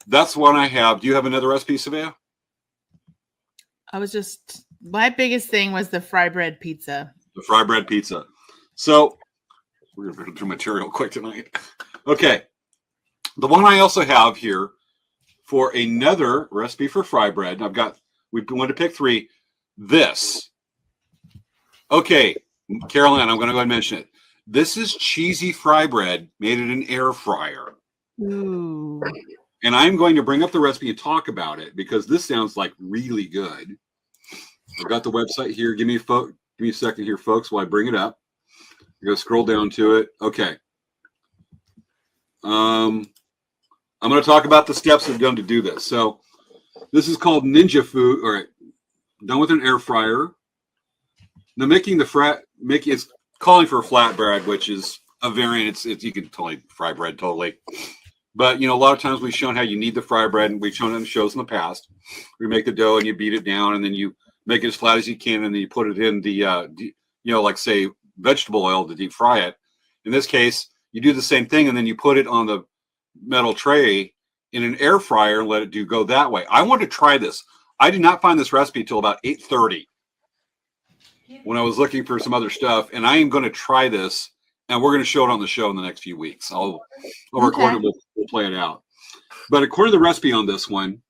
[SPEAKER 1] That's one I have. Do you have another recipe, Svea?
[SPEAKER 3] My biggest thing was the Frybread pizza.
[SPEAKER 1] The Frybread pizza. So we're going to go through material quick tonight. Okay. The one I also have here for another recipe for Frybread. We want to pick 3. This. Okay, Caroline, I'm going to go ahead and mention it. This is cheesy Frybread made in an air fryer.
[SPEAKER 3] Ooh.
[SPEAKER 1] And I'm going to bring up the recipe and talk about it because this sounds like really good. I've got the website here. Give me a second here, folks, while I bring it up. I'm going to scroll down to it. Okay. I'm going to talk about the steps I've done to do this. So this is called Ninja Food, or done with an air fryer. Now it's calling for a flatbread, which is a variant. It's you can totally fry bread totally. But, a lot of times we've shown how you need the fry bread, and we've shown it in shows in the past. We make the dough and you beat it down, and then you make it as flat as you can, and then you put it in the, like say vegetable oil to deep fry it. In this case, you do the same thing, and then you put it on the metal tray in an air fryer and let it go that way. I want to try this. I did not find this recipe till about 8:30 when I was looking for some other stuff, and I am going to try this. And we're going to show it on the show in the next few weeks. I'll record it. We'll play it out. But according to the recipe on this one,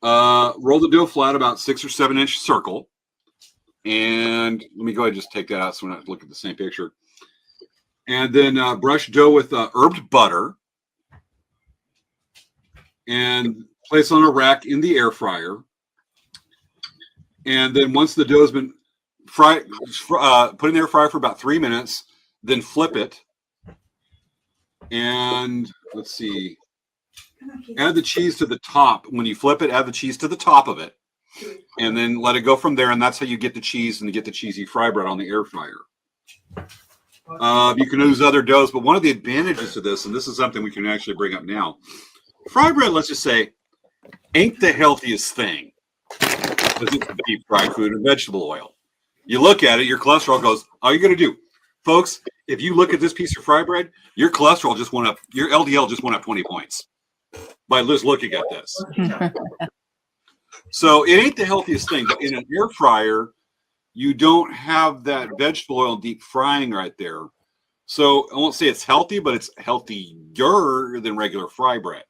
[SPEAKER 1] roll the dough flat about 6 or 7 inch circle. And let me go ahead and just take that out so we're not looking at the same picture. And then brush dough with herbed butter. And place on a rack in the air fryer. And then once the dough's been fried, put in the air fryer for about 3 minutes. Then flip it, and let's see, add the cheese to the top. When you flip it, add the cheese to the top of it, and then let it go from there, and that's how you get the cheese and you get the cheesy fry bread on the air fryer. You can use other doughs, but one of the advantages to this, and this is something we can actually bring up now, fry bread, let's just say, ain't the healthiest thing because it's deep fried food and vegetable oil. You look at it, your cholesterol goes, all you're going to do, folks, if you look at this piece of fry bread, your cholesterol just went up. Your LDL just went up 20 points by just looking at this. So it ain't the healthiest thing. But in an air fryer, you don't have that vegetable oil deep frying right there. So I won't say it's healthy, but it's healthier than regular fry bread.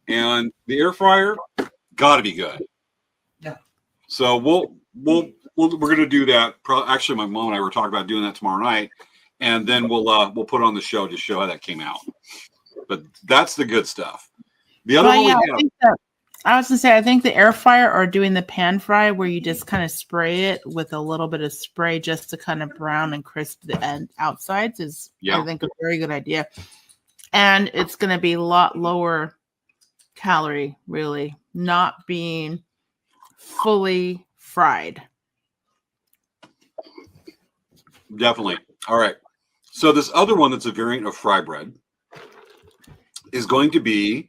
[SPEAKER 1] And the air fryer, got to be good. Yeah. So we're going to do that. Actually, my mom and I were talking about doing that tomorrow night, and then we'll put it on the show to show how that came out. But that's the good stuff. The other one we have.
[SPEAKER 3] I was going to say, I think the air fryer or doing the pan fry where you just kind of spray it with a little bit of spray just to kind of brown and crisp the outsides is, I think, a very good idea. And it's going to be a lot lower calorie, really, not being fully fried.
[SPEAKER 1] Definitely. All right. So this other one that's a variant of fry bread is going to be,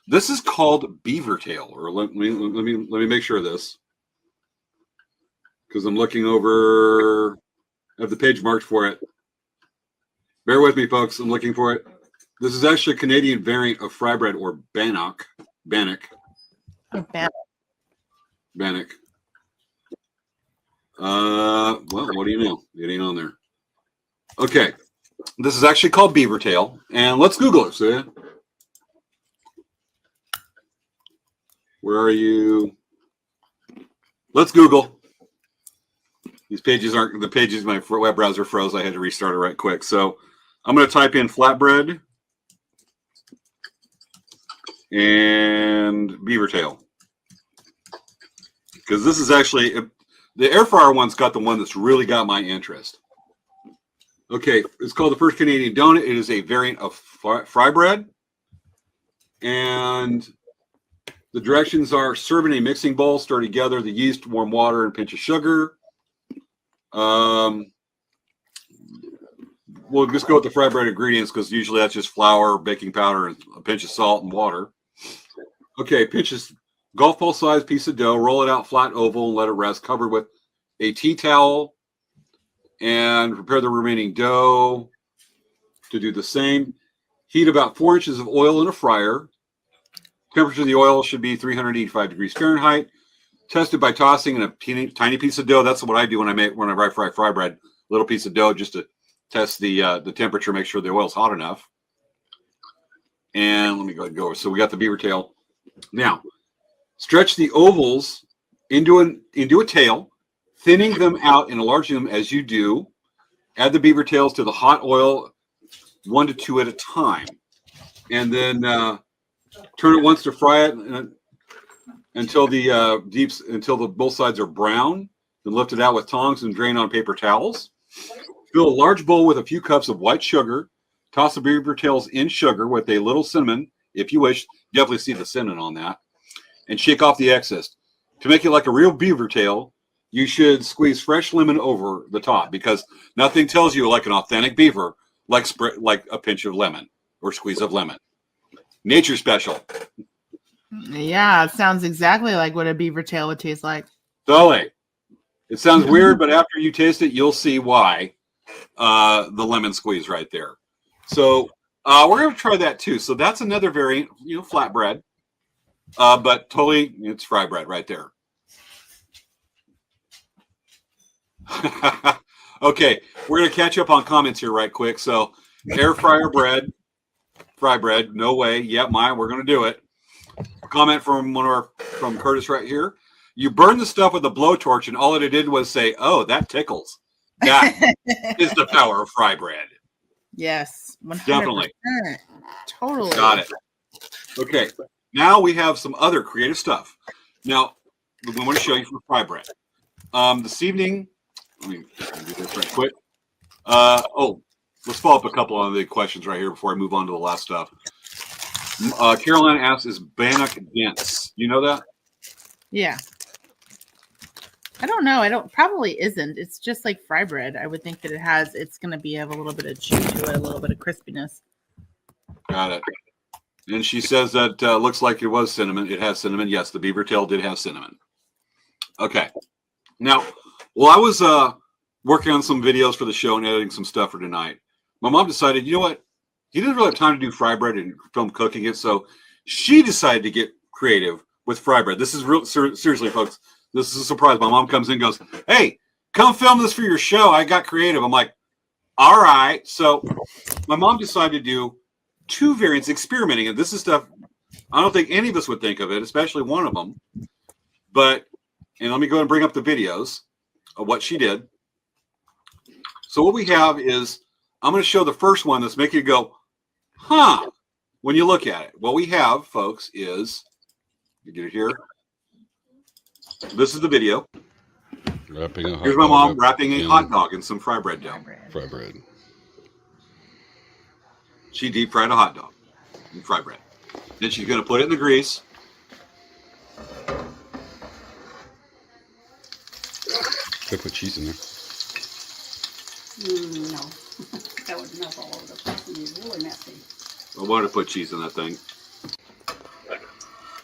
[SPEAKER 1] this is called beaver tail, or let me make sure of this, because I'm looking over. I have the page marked for it. Bear with me, folks. I'm looking for it. This is actually a Canadian variant of fry bread, or bannock. Bannock. Bannock. Well, what do you know? It ain't on there. Okay. This is actually called beaver tail. And let's Google it, Svea. Where are you? Let's Google. These pages aren't, the pages, my web browser froze. I had to restart it right quick. So I'm going to type in flatbread and beaver tail. Because this is actually, the air fryer one's got the one that's really got my interest. Okay, it's called the First Canadian Donut. It is a variant of fry bread. And the directions are: serve in a mixing bowl, stir together the yeast, warm water, and a pinch of sugar. One we'll just go with the fry bread ingredients because usually that's just flour, baking powder, and a pinch of salt and water. Okay, pinch a golf ball sized piece of dough, roll it out flat oval and let it rest, covered with a tea towel, and prepare the remaining dough to do the same. Heat about 4 inches of oil in a fryer. Temperature of the oil should be 385 degrees Fahrenheit. Test it by tossing in a tiny piece of dough. That's what I do when I fry bread. Little piece of dough just to test the temperature, make sure the oil's hot enough. And let me go ahead and go over. So we got the beaver tail. Now, stretch the ovals into a tail, thinning them out and enlarging them as you do. Add the beaver tails to the hot oil, 1 to 2 at a time, and then turn it once to fry it until both sides are brown. Then lift it out with tongs and drain on paper towels. Fill a large bowl with a few cups of white sugar. Toss the beaver tails in sugar with a little cinnamon, if you wish. Definitely see the cinnamon on that. And shake off the excess. To make it like a real beaver tail, you should squeeze fresh lemon over the top because nothing tells you like an authentic beaver like a pinch of lemon or squeeze of lemon. Nature special.
[SPEAKER 3] Yeah, it sounds exactly like what a beaver tail would taste like.
[SPEAKER 1] Totally. It sounds weird, but after you taste it, you'll see why. The lemon squeeze right there. So we're going to try that too. So that's another variant, flatbread. But totally, it's fry bread right there. Okay, we're going to catch up on comments here right quick. So air fryer bread, fry bread, no way. Yep, Maya, we're going to do it. A comment from from Curtis right here. You burn the stuff with a blowtorch, and all it did was say, "Oh, that tickles." That is the power of fry bread.
[SPEAKER 3] Yes, 100%.
[SPEAKER 1] Definitely.
[SPEAKER 3] Totally.
[SPEAKER 1] Got it. Okay, now we have some other creative stuff. Now, we want to show you from fry bread. This evening, let me do this right quick. Let's follow up a couple of the questions right here before I move on to the last stuff. Caroline asks, is bannock dense? You know that?
[SPEAKER 3] Yeah. I don't know. Probably isn't. It's just like fry bread. I would think that it's going to have a little bit of chew to it, a little bit of crispiness.
[SPEAKER 1] Got it. And she says that looks like it was cinnamon. It has cinnamon. Yes, the beaver tail did have cinnamon. Okay. Now, while I was working on some videos for the show and editing some stuff for tonight, my mom decided, you know what? He didn't really have time to do fry bread and film cooking it, so she decided to get creative with fry bread. This is real seriously, folks. This is a surprise. My mom comes in and goes, "Hey, come film this for your show. I got creative." I'm like, all right. So my mom decided to do 2 variants, experimenting. And this is stuff I don't think any of us would think of it, especially one of them. And let me go and bring up the videos of what she did. So what we have is, I'm going to show the first one that's making you go, huh, when you look at it. What we have, folks, is, you get it here. This is the video. Here's my mom wrapping a hot dog in some fry bread dough.
[SPEAKER 4] Fry bread.
[SPEAKER 1] She deep fried a hot dog in fry bread. Then she's going to put it in the grease.
[SPEAKER 4] Could put cheese in there.
[SPEAKER 5] No, that would mess all over the place and be really messy.
[SPEAKER 1] I wanted to put cheese in that thing.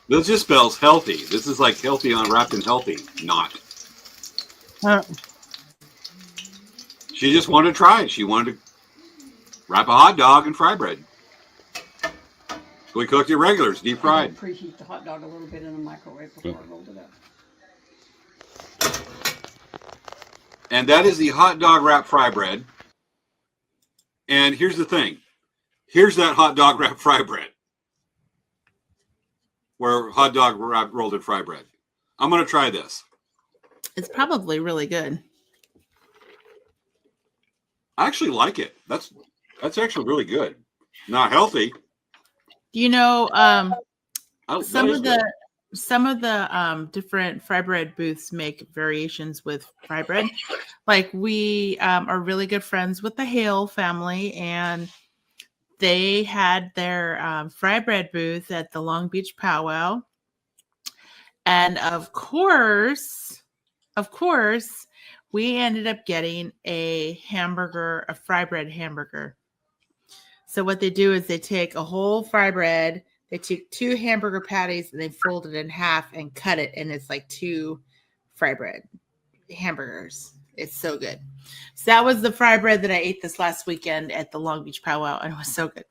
[SPEAKER 1] This just spells healthy. This is like healthy on wrapped in healthy. Not. She just wanted to try it. She wanted to wrap a hot dog in fry bread. We cooked it regular. It's deep fried.
[SPEAKER 5] I preheat the hot dog a little bit in the microwave before I rolled it up.
[SPEAKER 1] And that is the hot dog wrap fry bread. And here's the thing. Here's that hot dog wrap fry bread. Where hot dog wrap rolled in fry bread. I'm going to try this.
[SPEAKER 3] It's probably really good.
[SPEAKER 1] I actually like it. That's actually really good. Not healthy.
[SPEAKER 3] You know, some of
[SPEAKER 1] good.
[SPEAKER 3] the different fry bread booths make variations with fry bread. Like we are really good friends with the Hale family, and they had their fry bread booth at the Long Beach Powwow. And of course, we ended up getting a Frybread hamburger. So what they do is they take a whole fry bread, they take 2 hamburger patties, and they fold it in half and cut it, and it's like 2 fry bread hamburgers. It's so good. So that was the fry bread that I ate this last weekend at the Long Beach Powwow, and it was so good.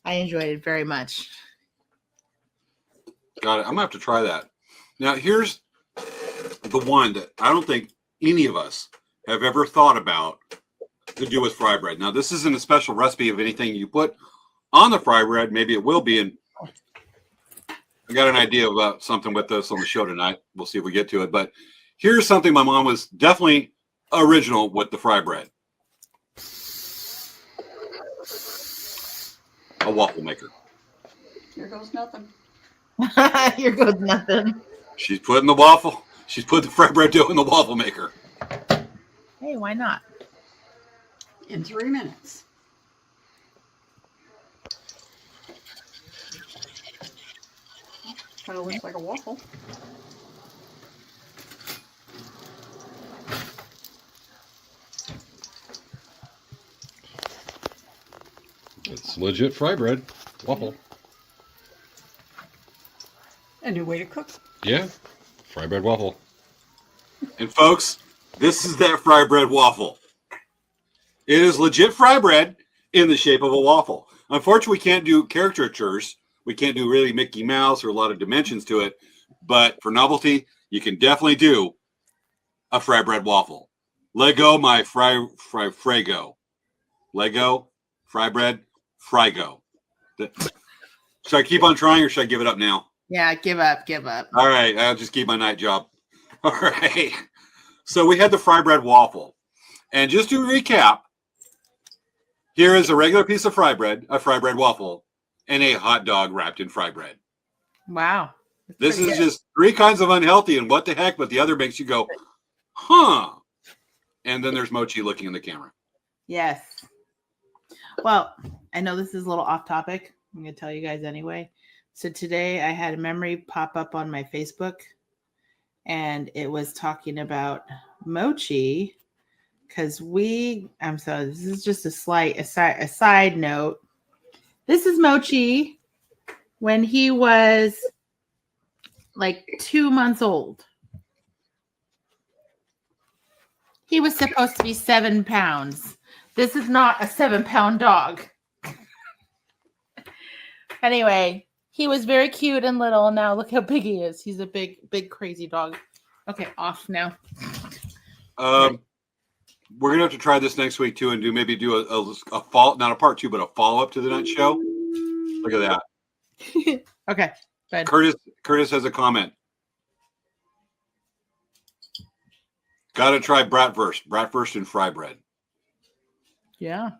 [SPEAKER 3] I enjoyed it very much.
[SPEAKER 1] Got it. I'm gonna have to try that. Now here's the one that I don't think any of us have ever thought about to do with fry bread. Now this isn't a special recipe of anything you put on the fry bread. Maybe it will be, and I got an idea about something with this on the show tonight. We'll see if we get to it. But here's something my mom was definitely original with the fry bread. A waffle maker.
[SPEAKER 5] Here goes nothing.
[SPEAKER 3] Here goes nothing.
[SPEAKER 1] She's putting the fry bread dough in the waffle maker.
[SPEAKER 3] Hey, why not?
[SPEAKER 5] In 3 minutes. Kind of looks like a waffle.
[SPEAKER 4] It's legit fry bread. Waffle.
[SPEAKER 5] A new way to cook.
[SPEAKER 4] Yeah. Fry bread waffle.
[SPEAKER 1] And folks, this is that fry bread waffle. It is legit fry bread in the shape of a waffle. Unfortunately, we can't do caricatures. We can't do really Mickey Mouse or a lot of dimensions to it. But for novelty, you can definitely do a fry bread waffle. Lego my Frago. Lego, fry bread, Frygo. Should I keep on trying or should I give it up now?
[SPEAKER 3] Yeah, give up.
[SPEAKER 1] All right, I'll just keep my night job. All right. So we had the fry bread waffle. And just to recap, here is a regular piece of fry bread, a fry bread waffle, and a hot dog wrapped in fry bread.
[SPEAKER 3] Wow.
[SPEAKER 1] This is just 3 kinds of unhealthy and what the heck, but the other makes you go, huh. And then there's Mochi looking in the camera.
[SPEAKER 3] Yes. Well, I know this is a little off topic. I'm going to tell you guys anyway. So today I had a memory pop up on my Facebook, and it was talking about Mochi because I'm sorry, this is just a side note. This is Mochi when he was like 2 months old. He was supposed to be 7 pounds. This is not a 7-pound dog. Anyway, he was very cute and little. And now look how big he is. He's a big, crazy dog. Okay, off now.
[SPEAKER 1] We're gonna have to try this next week too, and do a follow, not a part 2, but a follow up to the night show. Look at that.
[SPEAKER 3] Okay, good.
[SPEAKER 1] Curtis has a comment. Got to try bratwurst and fry bread.
[SPEAKER 3] Yeah.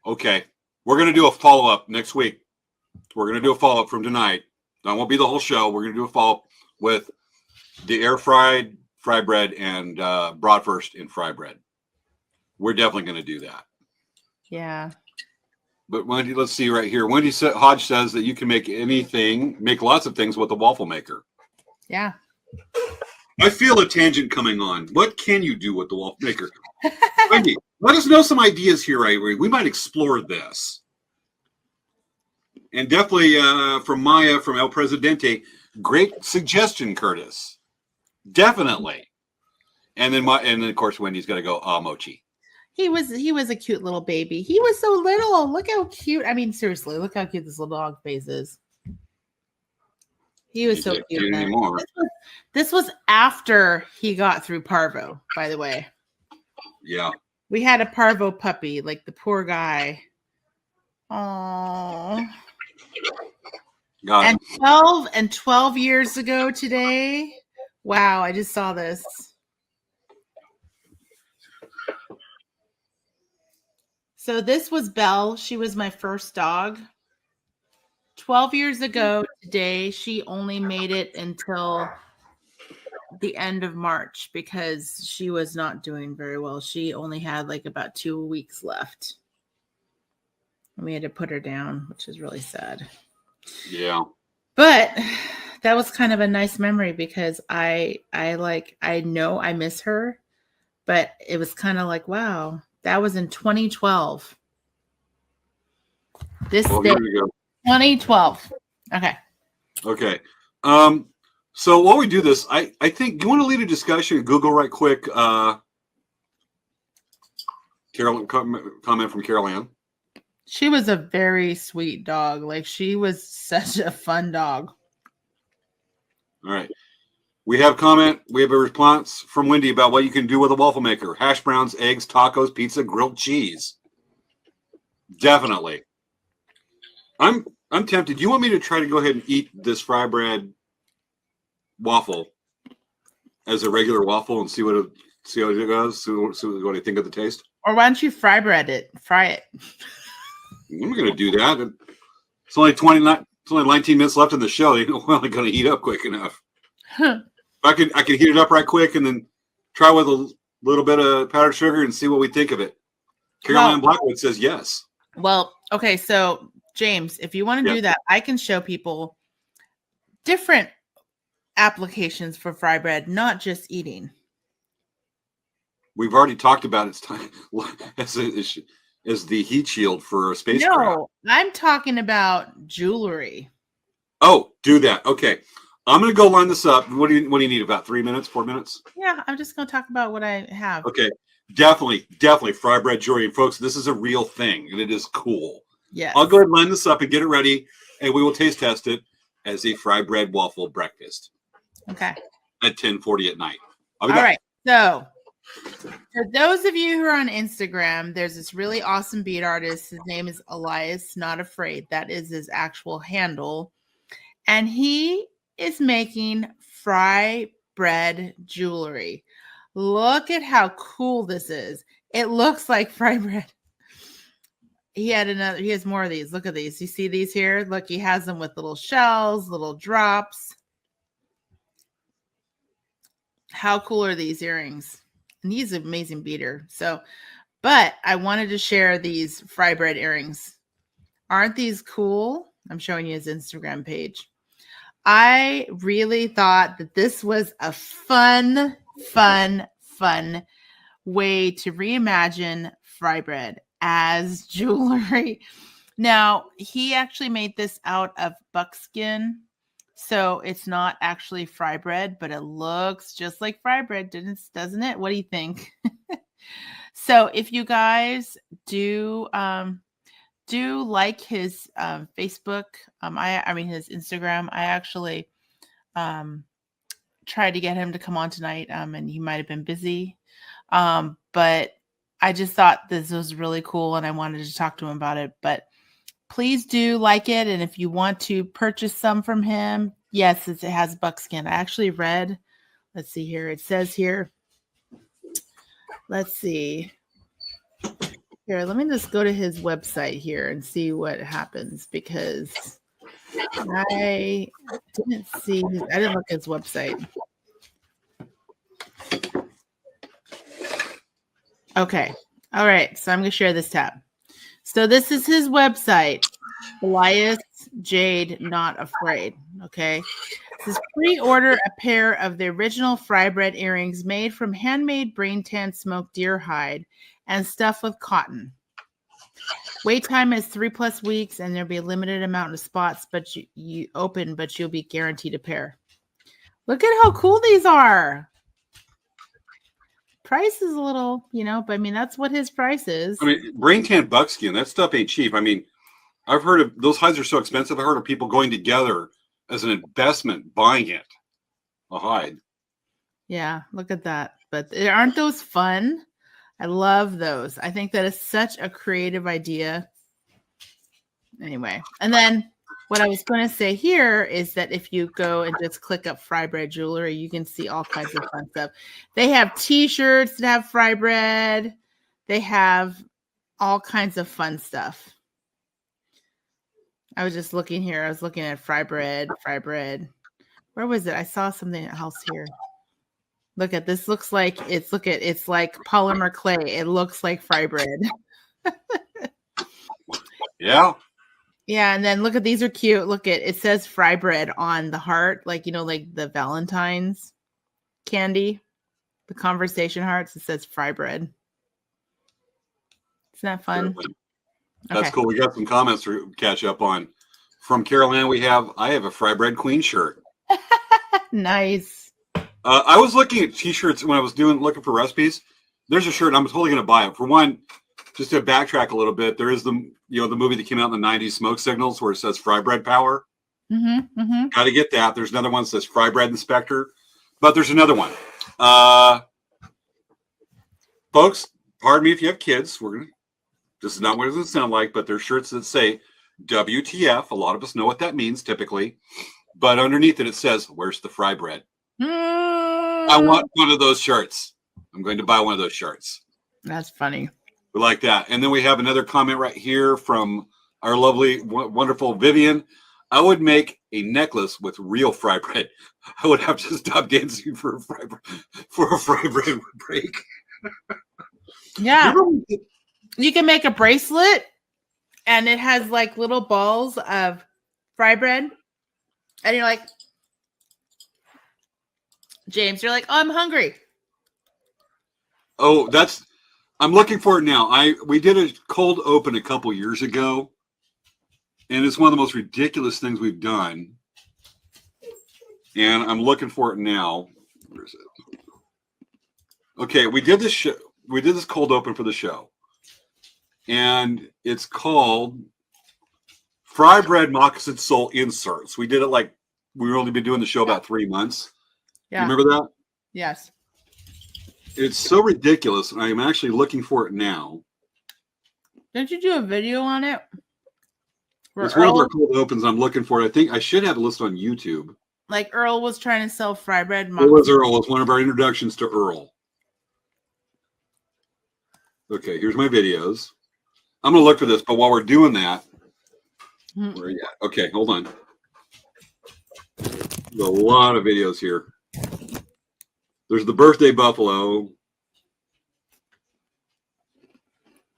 [SPEAKER 1] Okay, we're gonna do a follow up next week. We're gonna do a follow up from tonight. That won't be the whole show. We're gonna do a follow up with the air fried fry bread and bratwurst and fry bread. We're definitely going to do that.
[SPEAKER 3] Yeah.
[SPEAKER 1] But Wendy, let's see right here. Hodge says that you can make lots of things with a waffle maker.
[SPEAKER 3] Yeah.
[SPEAKER 1] I feel a tangent coming on. What can you do with the waffle maker? Wendy, let us know some ideas here, right? We might explore this. And definitely from Maya, from El Presidente, great suggestion, Curtis. Definitely. And then of course Wendy's got to go, Mochi.
[SPEAKER 3] He was a cute little baby. He was so little. Look how cute. I mean, seriously, look how cute this little dog face is. He was so cute. This was after he got through Parvo, by the way.
[SPEAKER 1] Yeah.
[SPEAKER 3] We had a Parvo puppy, like the poor guy. Oh. And 12 years ago today. Wow, I just saw this. So this was Belle. She was my first dog. 12 years ago today, she only made it until the end of March because she was not doing very well. She only had like about 2 weeks left. And we had to put her down, which is really sad.
[SPEAKER 1] Yeah.
[SPEAKER 3] But that was kind of a nice memory because I know I miss her. but it was kind of like, wow, that was in 2012. This
[SPEAKER 1] Well,
[SPEAKER 3] day,
[SPEAKER 1] here we go.
[SPEAKER 3] 2012. Okay.
[SPEAKER 1] Okay. So while we do this, I think you want to lead a discussion. Google right quick. Carol, comment from Carol Ann.
[SPEAKER 3] She was a very sweet dog. Like, she was such a fun dog.
[SPEAKER 1] All right. We have comment. We have a response from Wendy about what you can do with a waffle maker: hash browns, eggs, tacos, pizza, grilled cheese. Definitely. I'm tempted. Do you want me to try to go ahead and eat this Frybread waffle as a regular waffle and see how it goes? See what I think of the taste.
[SPEAKER 3] Or why don't you Frybread it? Fry it.
[SPEAKER 1] I'm going to do that. It's only 19 minutes left in the show. You're only going to heat up quick enough.
[SPEAKER 3] Huh.
[SPEAKER 1] I can heat it up right quick and then try with a little bit of powdered sugar and see what we think of it. Caroline Blackwood says yes.
[SPEAKER 3] Well, okay. So James, if you want to do that, I can show people different applications for Frybread, not just eating.
[SPEAKER 1] We've already talked about its time as the heat shield for a spacecraft.
[SPEAKER 3] No, I'm talking about jewelry.
[SPEAKER 1] Oh, do that. Okay. I'm going to go line this up. What do you need? About 3 minutes, 4 minutes?
[SPEAKER 3] Yeah, I'm just going to talk about what I have.
[SPEAKER 1] Okay. Definitely Frybread jewelry. Folks, this is a real thing, and it is cool.
[SPEAKER 3] Yeah.
[SPEAKER 1] I'll go ahead and line this up and get it ready, and we will taste test it as a Frybread waffle breakfast.
[SPEAKER 3] Okay.
[SPEAKER 1] At 10:40 at night.
[SPEAKER 3] All right. So, for those of you who are on Instagram, there's this really awesome bead artist. His name is Elias Not Afraid. That is his actual handle. And he is making Frybread jewelry. Look at how cool this is. It looks like Frybread. He has more of these. Look at these. You see these here? Look, he has them with little shells, little drops. How cool are these earrings? And he's an amazing beater. So, but I wanted to share these Frybread earrings. Aren't these cool? I'm showing you his Instagram page. I really thought that this was a fun way to reimagine Frybread as jewelry. Now, he actually made this out of buckskin. So it's not actually Frybread, but it looks just like Frybread, doesn't it? What do you think? So if you guys do like his Facebook, I mean his Instagram, I actually tried to get him to come on tonight, and he might have been busy. But I just thought this was really cool, and I wanted to talk to him about it. But please do like it, and if you want to purchase some from him, yes, it has buckskin. I actually read. Let's see here. It says here. Let's see. Here, let me just go to his website here and see what happens, because I didn't look at his website. Okay. All right. So I'm going to share this tab. So this is his website, Elias Jade Not Afraid. Okay. This is pre-order a pair of the original Frybread earrings made from handmade brain tan smoked deer hide and stuffed with cotton. Wait time is 3+ weeks, and there'll be a limited amount of spots, but you'll be guaranteed a pair. Look at how cool these are. Price is a little, but I mean, that's what his price is.
[SPEAKER 1] I mean, brain tan buckskin, that stuff ain't cheap. I mean, I've heard of those hides are so expensive. I heard of people going together as an investment, buying it, a hide.
[SPEAKER 3] Yeah, look at that. But aren't those fun? I love those. I think that is such a creative idea. Anyway, and then what I was going to say here is that if you go and just click up Frybread jewelry, you can see all kinds of fun stuff. They have T-shirts that have Frybread. They have all kinds of fun stuff. I was just looking here. I was looking at Frybread. Where was it? I saw something else here. Look at this. It's like polymer clay. It looks like Frybread.
[SPEAKER 1] Yeah.
[SPEAKER 3] Yeah, and then look at these are cute. Look at it says Frybread on the heart, like the Valentine's candy. The conversation hearts. It says Frybread. Isn't that fun?
[SPEAKER 1] That's cool. We got some comments to catch up on. From Carolina, I have a Frybread Queen shirt.
[SPEAKER 3] Nice.
[SPEAKER 1] I was looking at t-shirts when I was looking for recipes. There's a shirt. I'm totally going to buy it. For one, just to backtrack a little bit, there is the movie that came out in the 90s, Smoke Signals, where it says Frybread Power. Got to get that. There's another one that says Frybread Inspector. But there's another one. Folks, pardon me if you have kids. This is not what it doesn't sound like, but there's shirts that say WTF. A lot of us know what that means typically. But underneath it says, where's the Frybread? I want one of those shirts. I'm going to buy one of those shirts.
[SPEAKER 3] That's funny.
[SPEAKER 1] We like that. And then we have another comment right here from our lovely, wonderful Vivian. I would make a necklace with real Frybread. I would have to stop dancing for a Frybread break.
[SPEAKER 3] Yeah. You can make a bracelet and it has like little balls of Frybread. And you're like, James, you're like, oh, I'm hungry.
[SPEAKER 1] Oh, I'm looking for it now. We did a cold open a couple years ago, and it's one of the most ridiculous things we've done. And I'm looking for it now. Where is it? Okay, we did this show. We did this cold open for the show, and it's called Frybread Moccasin Soul Inserts. We did it like we've only been doing the show about 3 months.
[SPEAKER 3] Yeah.
[SPEAKER 1] You remember that?
[SPEAKER 3] Yes.
[SPEAKER 1] It's so ridiculous. I am actually looking for it now.
[SPEAKER 3] Didn't you do a video on it?
[SPEAKER 1] It's one of our cold opens. I'm looking for it. I think I should have it listed on YouTube.
[SPEAKER 3] Like Earl was trying to sell Frybread.
[SPEAKER 1] It was Earl. It was one of our introductions to Earl. Okay, here's my videos. I'm going to look for this, but while we're doing that, where are you at? Okay, hold on. There's a lot of videos here. There's the birthday buffalo.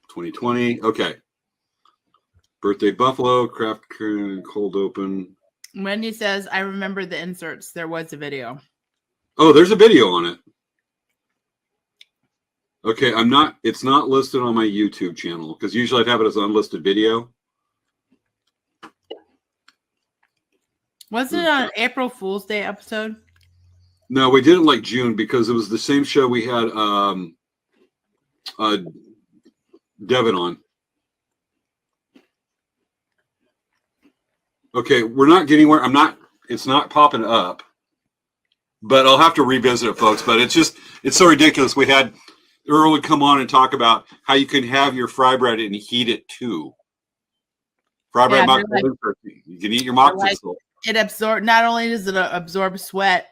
[SPEAKER 1] 2020. Okay. Birthday buffalo, craft cold open.
[SPEAKER 3] Wendy says, I remember the inserts. There was a video.
[SPEAKER 1] Oh, there's a video on it. Okay, it's not listed on my YouTube channel because usually I'd have it as an unlisted video.
[SPEAKER 3] Wasn't it on April Fool's Day episode?
[SPEAKER 1] No, we did it like June because it was the same show we had Devin on. Okay, we're not getting where it's not popping up, but I'll have to revisit it, folks. But it's so ridiculous. We had Earl would come on and talk about how you can have your Frybread and heat it too. Frybread moccasin. You can eat your moccasin.
[SPEAKER 3] It absorbs. Not only does it absorb sweat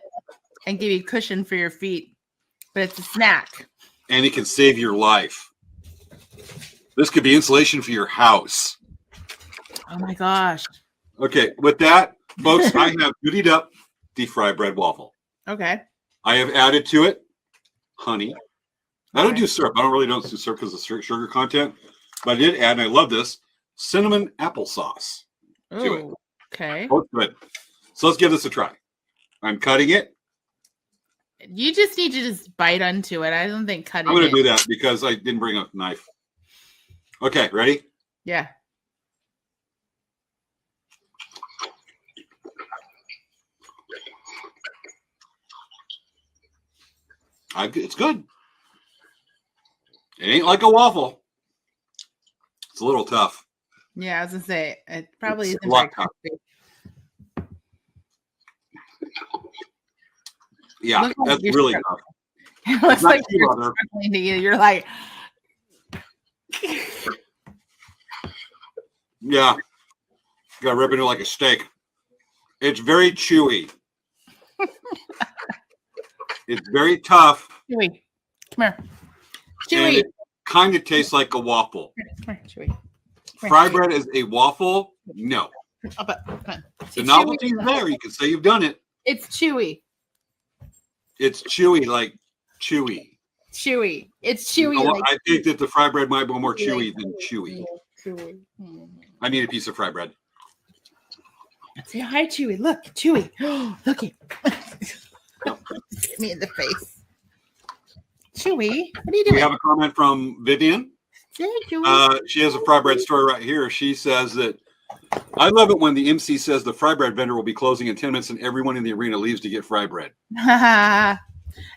[SPEAKER 3] and give you cushion for your feet, but it's a snack.
[SPEAKER 1] And it can save your life. This could be insulation for your house.
[SPEAKER 3] Oh my gosh.
[SPEAKER 1] Okay, with that, folks, I have goodied up the Frybread waffle.
[SPEAKER 3] Okay.
[SPEAKER 1] I have added to it honey. I don't do syrup. I don't do syrup because of sugar content. But I did add, and I love this, cinnamon applesauce to it.
[SPEAKER 3] Okay.
[SPEAKER 1] Oh, good. So let's give this a try. I'm cutting it.
[SPEAKER 3] You just need to just bite into it. I don't think cutting it.
[SPEAKER 1] I'm going to do that because I didn't bring a knife. Okay, ready?
[SPEAKER 3] Yeah.
[SPEAKER 1] It's good. It ain't like a waffle. It's a little tough.
[SPEAKER 3] Yeah, I was going to say, it probably
[SPEAKER 1] It's
[SPEAKER 3] isn't
[SPEAKER 1] a lot
[SPEAKER 3] very
[SPEAKER 1] tough. Yeah, that's really tough.
[SPEAKER 3] It looks like you're struggling to eat it. You're like,
[SPEAKER 1] yeah, got to rip into it like a steak. It's very chewy. It's very tough.
[SPEAKER 3] Chewy, come here.
[SPEAKER 1] And
[SPEAKER 3] Chewy.
[SPEAKER 1] it kind of tastes like a waffle.
[SPEAKER 3] Come here, Chewy.
[SPEAKER 1] Frybread is a waffle? No.
[SPEAKER 3] Come on.
[SPEAKER 1] The novelty is there. You can say you've done it.
[SPEAKER 3] It's chewy.
[SPEAKER 1] It's chewy, like chewy.
[SPEAKER 3] Chewy. It's chewy.
[SPEAKER 1] Like I think that the Frybread might be more chewy than chewy.
[SPEAKER 3] Chewy.
[SPEAKER 1] I need a piece of Frybread.
[SPEAKER 3] Say hi, Chewy. Look, Chewy. Look it. Hit me in the face. Chewy, what are you
[SPEAKER 1] We
[SPEAKER 3] doing?
[SPEAKER 1] have a comment from Vivian.
[SPEAKER 3] Thank you.
[SPEAKER 1] She has a fry bread story right here. She says that I love it when the MC says the fry bread vendor will be closing in 10 minutes and everyone in the arena leaves to get fry bread.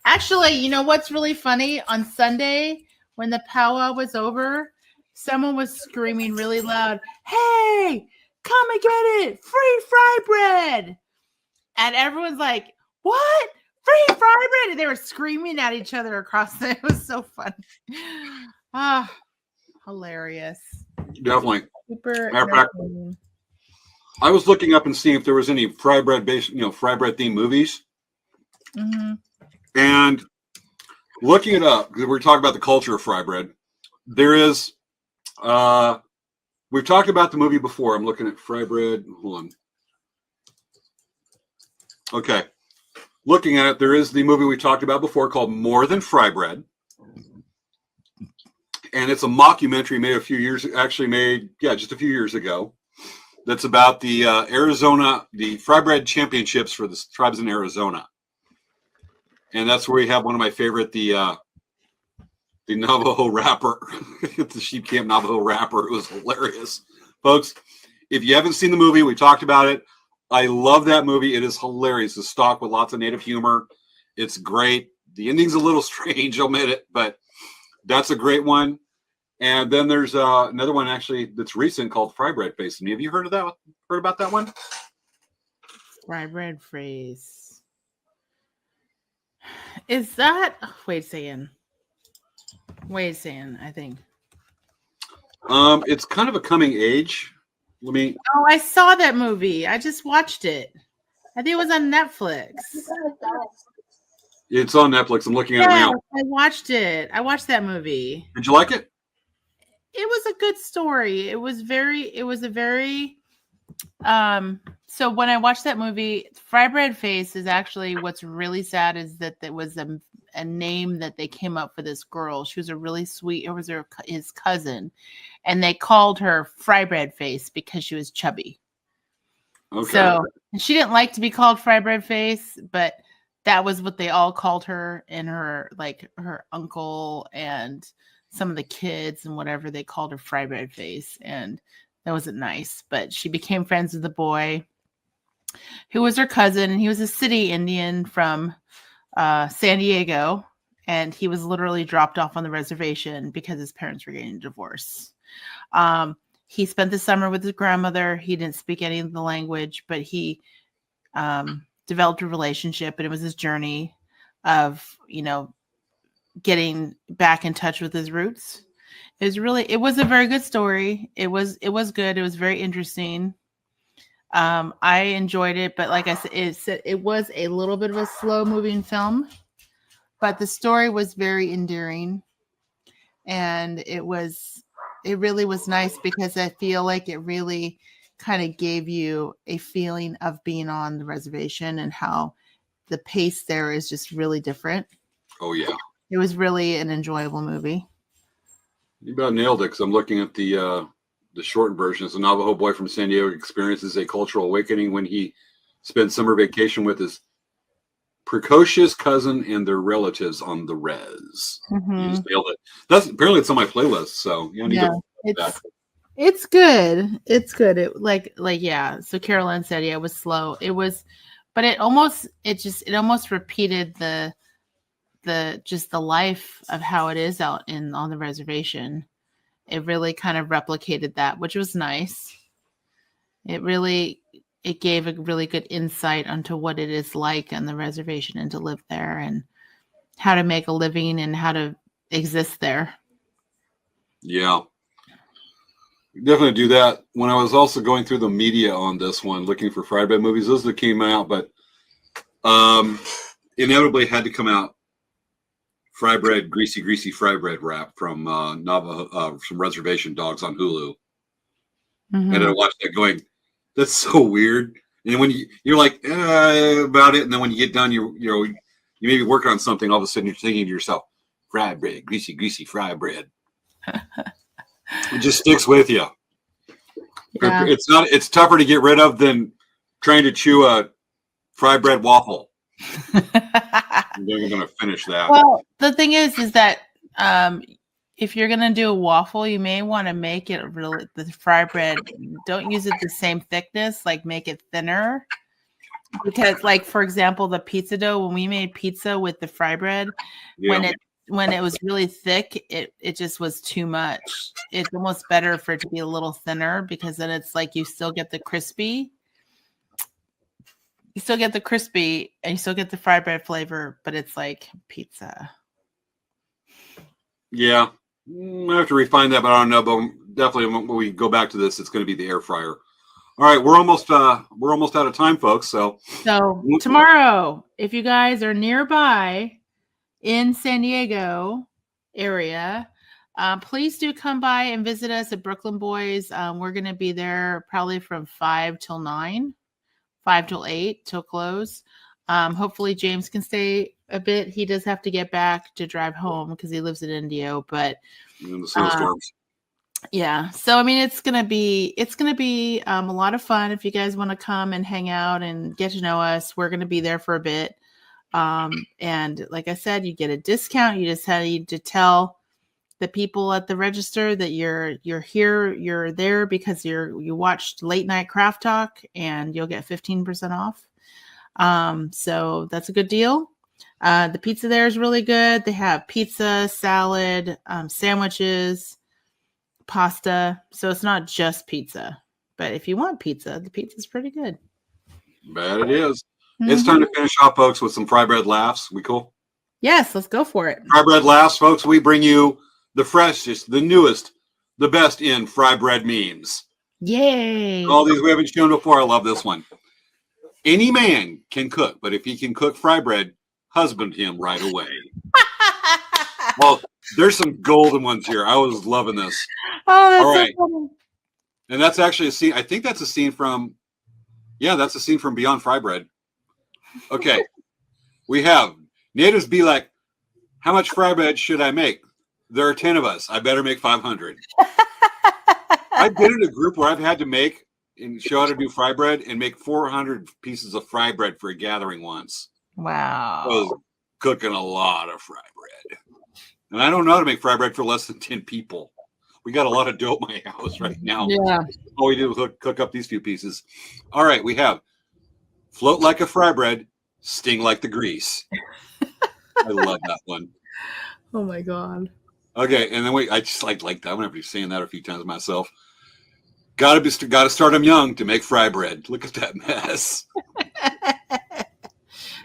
[SPEAKER 3] Actually, you know what's really funny? On Sunday, when the powwow was over, someone was screaming really loud, "Hey, come and get it! Free fry bread!" And everyone's like, "What? Free fry bread?" And they were screaming at each other across the. It was so funny. Ah, hilarious.
[SPEAKER 1] Definitely.
[SPEAKER 3] Super
[SPEAKER 1] Matter of fact,
[SPEAKER 3] entertaining.
[SPEAKER 1] I was looking up and seeing if there was any fry bread based, fry bread themed movies.
[SPEAKER 3] Mhm.
[SPEAKER 1] And looking it up, because we're talking about the culture of fry bread, there is, we've talked about the movie before. I'm looking at fry bread. Hold on. Okay. Looking at it, there is the movie we talked about before called More Than Fry Bread. And it's a mockumentary made just a few years ago. That's about the the Fry Bread Championships for the tribes in Arizona. And that's where we have one of my favorite, the Navajo rapper, the Sheep Camp Navajo rapper. It was hilarious. Folks, if you haven't seen the movie, we talked about it. I love that movie. It is hilarious. It's stocked with lots of native humor. It's great. The ending's a little strange, I'll admit it, but that's a great one. And then there's another one actually that's recent called Fry Bread Face. Have you heard of that? Heard about that one?
[SPEAKER 3] Fry bread phrase. Is that? Wait a second. I think.
[SPEAKER 1] It's kind of a coming age.
[SPEAKER 3] Oh, I saw that movie. I just watched it. I think it was on Netflix.
[SPEAKER 1] It's on Netflix. I'm looking at it now.
[SPEAKER 3] I watched it. I watched that movie.
[SPEAKER 1] Did you like it?
[SPEAKER 3] It was a good story. It was a very so when I watched that movie, Fry Bread Face is actually what's really sad is that there was a name that they came up for this girl. She was a really sweet, it was his cousin, and they called her Fry Bread Face because she was chubby.
[SPEAKER 1] Okay.
[SPEAKER 3] So she didn't like to be called Fry Bread Face, but that was what they all called her, and her uncle and some of the kids and whatever, they called her Fry Bread Face, and that wasn't nice. But she became friends with the boy who was her cousin, and he was a city Indian from San Diego, and he was literally dropped off on the reservation because his parents were getting a divorce. He spent the summer with his grandmother. He didn't speak any of the language, but he developed a relationship, and it was his journey of, getting back in touch with his roots. It was a very good story. It was good. It was very interesting. I enjoyed it, but like I said, it was a little bit of a slow moving film, but the story was very endearing, and it really was nice because I feel like it really kind of gave you a feeling of being on the reservation and how the pace there is just really different.
[SPEAKER 1] Oh yeah.
[SPEAKER 3] It was really an enjoyable movie.
[SPEAKER 1] You about nailed it, because I'm looking at the shortened version. It's a Navajo boy from San Diego experiences a cultural awakening when he spends summer vacation with his precocious cousin and their relatives on the res.
[SPEAKER 3] Mm-hmm.
[SPEAKER 1] You just nailed it. Apparently it's on my playlist, so I need to that.
[SPEAKER 3] It's good. It's good. Yeah. So Carolyn said, yeah, it was slow. It was, but it almost repeated the life of how it is out on the reservation. It really kind of replicated that, which was nice. It gave a really good insight onto what it is like on the reservation and to live there and how to make a living and how to exist there. Yeah.
[SPEAKER 1] Definitely do that. When I was also going through the media on this one, looking for Frybread movies, those that came out, but inevitably had to come out Frybread, greasy Frybread rap from Navajo, some Reservation Dogs on Hulu.
[SPEAKER 3] Mm-hmm.
[SPEAKER 1] And I watched that going, that's so weird. And when you're like about it, and then when you get done, you may be working on something. All of a sudden, you're thinking to yourself, Frybread, greasy Frybread. It just sticks with you.
[SPEAKER 3] Yeah.
[SPEAKER 1] It's tougher to get rid of than trying to chew a fry bread waffle. I'm going to finish that.
[SPEAKER 3] Well, the thing is that if you're gonna do a waffle, you may want to make it really the fry bread. Don't use it the same thickness. Like make it thinner. Because, like for example, the pizza dough, when we made pizza with the fry bread,
[SPEAKER 1] Yeah.
[SPEAKER 3] when it was really thick, it just was too much. It's almost better for it to be a little thinner because then it's like you still get the crispy. You still get the crispy and you still get the fry bread flavor, but it's like pizza.
[SPEAKER 1] Yeah. I have to refine that, but I don't know. But definitely when we go back to this, it's going to be the air fryer. All right, we're almost out of time, folks. So
[SPEAKER 3] tomorrow, if you guys are nearby in San Diego area, please do come by and visit us at Brooklyn Boys. We're going to be there probably from 5 till 9, 5 till 8 till close. Hopefully James can stay a bit. He does have to get back to drive home because he lives in Indio, but
[SPEAKER 1] in the snowstorms.
[SPEAKER 3] Yeah. So I mean it's gonna be a lot of fun if you guys want to come and hang out and get to know us. We're gonna be there for a bit. And like I said, you get a discount. You just need to tell the people at the register that you're here, you're there because you watched Late Night Craft Talk and you'll get 15% off. So that's a good deal. The pizza there is really good. They have pizza, salad, sandwiches, pasta, so it's not just pizza, but if you want pizza, the pizza's pretty good.
[SPEAKER 1] Bet it is. It's time to finish off, folks, with some Frybread laughs. We cool?
[SPEAKER 3] Yes, let's go for it.
[SPEAKER 1] Frybread laughs, folks. We bring you the freshest, the newest, the best in Frybread memes.
[SPEAKER 3] Yay!
[SPEAKER 1] All these we haven't shown before. I love this one. Any man can cook, but if he can cook Frybread, husband him right away. Well, there's some golden ones here. I was loving this.
[SPEAKER 3] Oh, that's
[SPEAKER 1] all right.
[SPEAKER 3] So funny.
[SPEAKER 1] And that's actually a scene. I think that's a scene from, that's a scene from Beyond Frybread. Okay. We have natives be like, how much Frybread should I make? There are 10 of us. I better make 500. I've been in a group where I've had to make and show how to do Frybread and make 400 pieces of Frybread for a gathering once.
[SPEAKER 3] Wow.
[SPEAKER 1] I was cooking a lot of Frybread. And I don't know how to make Frybread for less than 10 people. We got a lot of dough at my house right now.
[SPEAKER 3] Yeah.
[SPEAKER 1] All we did was cook up these few pieces. All right, we have float like a Frybread, sting like the grease. I love that one.
[SPEAKER 3] Oh my god.
[SPEAKER 1] Okay, and then I just like that. I'm gonna be saying that a few times myself. Gotta start them young to make Frybread. Look at that mess.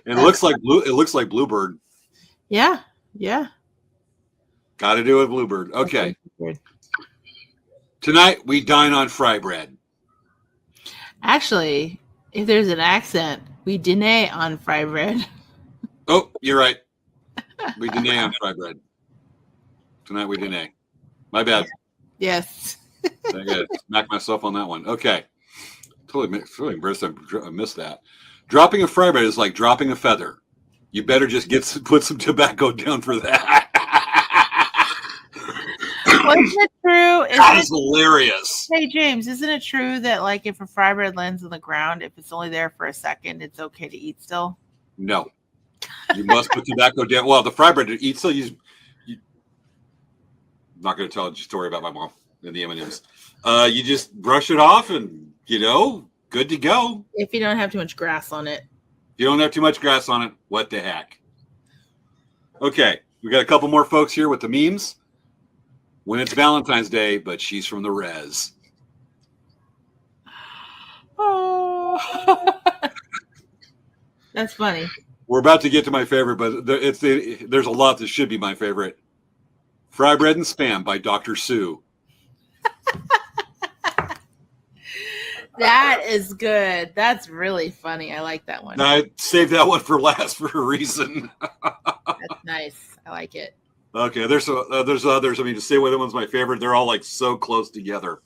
[SPEAKER 1] It looks like Bluebird.
[SPEAKER 3] Yeah. Yeah.
[SPEAKER 1] Got to do it, Bluebird. Okay. Tonight we dine on Frybread.
[SPEAKER 3] Actually, if there's an accent, we dine on Frybread.
[SPEAKER 1] Oh, you're right. We dine on Frybread. Tonight we dine. My bad.
[SPEAKER 3] Yes.
[SPEAKER 1] I got to smack myself on that one. Okay. Totally embarrassed I missed that. Dropping a Frybread is like dropping a feather. You better just put some tobacco down for that.
[SPEAKER 3] Wasn't it true?
[SPEAKER 1] That is hilarious.
[SPEAKER 3] Hey, James, isn't it true that like if a Frybread lands on the ground, if it's only there for a second, it's okay to eat still?
[SPEAKER 1] No. You must put tobacco down. Well, the Frybread to eat still, I'm not going to tell a story about my mom and the M&Ms. You just brush it off and, good to go.
[SPEAKER 3] If you don't have too much grass on it.
[SPEAKER 1] If you don't have too much grass on it, what the heck? Okay, we got a couple more folks here with the memes. When it's Valentine's Day, but she's from the res.
[SPEAKER 3] Oh, that's funny.
[SPEAKER 1] We're about to get to my favorite, but there's a lot that should be my favorite. Frybread and Spam by Dr. Sue.
[SPEAKER 3] That is good. That's really funny. I like that one.
[SPEAKER 1] I saved that one for last for a reason.
[SPEAKER 3] That's nice. I like it.
[SPEAKER 1] Okay, there's others. I mean, to say what one's my favorite, they're all like so close together.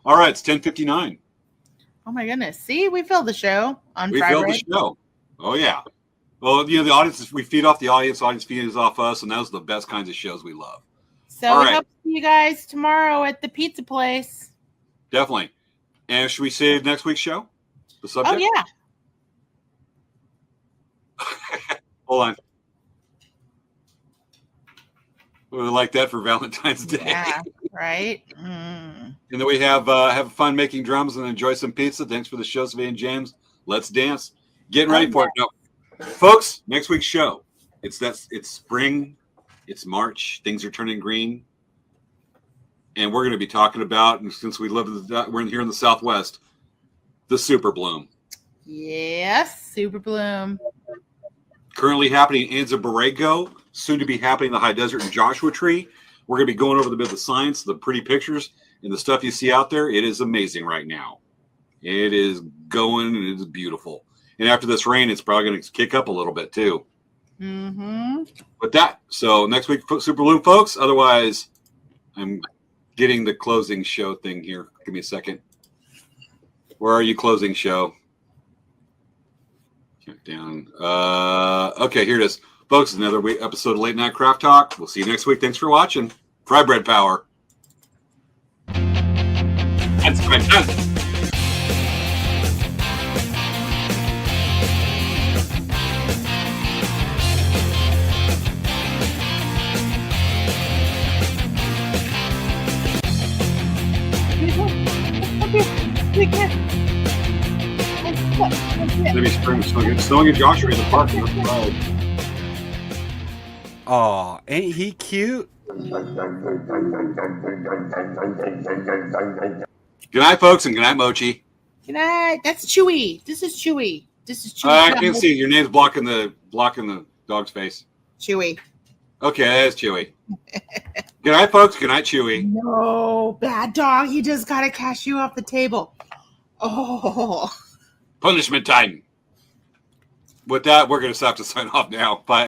[SPEAKER 1] All right, it's 10:59.
[SPEAKER 3] Oh my goodness! See, we filled the show on
[SPEAKER 1] We
[SPEAKER 3] Frybread.
[SPEAKER 1] filled the show. Oh yeah. Well, the audience, we feed off the audience. Audience feeds off us, and those are the best kinds of shows we love.
[SPEAKER 3] So
[SPEAKER 1] all
[SPEAKER 3] we
[SPEAKER 1] right.
[SPEAKER 3] hope to see you guys tomorrow at the pizza place.
[SPEAKER 1] Definitely. And should we save next week's show? The subject?
[SPEAKER 3] Oh yeah.
[SPEAKER 1] Hold on. We would like that for Valentine's Day.
[SPEAKER 3] Yeah, right? Mm.
[SPEAKER 1] And then we have fun making drums and enjoy some pizza. Thanks for the show, Svea and James. Let's dance. Getting ready for it. No, folks, next week's show. It's spring. It's March. Things are turning green. And we're going to be talking about, and since we're here in the Southwest, the super bloom.
[SPEAKER 3] Yes, super bloom.
[SPEAKER 1] Currently happening in Anza Borrego, soon to be happening in the High Desert and Joshua Tree. We're going to be going over the bit of the science, the pretty pictures, and the stuff you see out there. It is amazing right now. It is going, and it is beautiful. And after this rain, it's probably going to kick up a little bit too.
[SPEAKER 3] Mm-hmm.
[SPEAKER 1] With that, so next week, super bloom, folks. Otherwise, I'm getting the closing show thing here. Give me a second. Where are you, closing show? Down. Okay, here it is. Folks, another episode of Late Night Craft Talk. We'll see you next week. Thanks for watching. Frybread power. That's fantastic. Maybe spring snowing in Joshua in the park.
[SPEAKER 6] Aw, ain't he cute?
[SPEAKER 1] Good night, folks, and good night, Mochi.
[SPEAKER 3] Good night. That's Chewy. This is Chewy.
[SPEAKER 1] I can see your name's blocking the dog's face.
[SPEAKER 3] Chewy.
[SPEAKER 1] Okay, that's Chewy. Good night, folks. Good night, Chewy.
[SPEAKER 3] No, bad dog. He just got to cash you off the table. Oh.
[SPEAKER 1] Punishment time. With that, we're going to have to sign off now. Bye.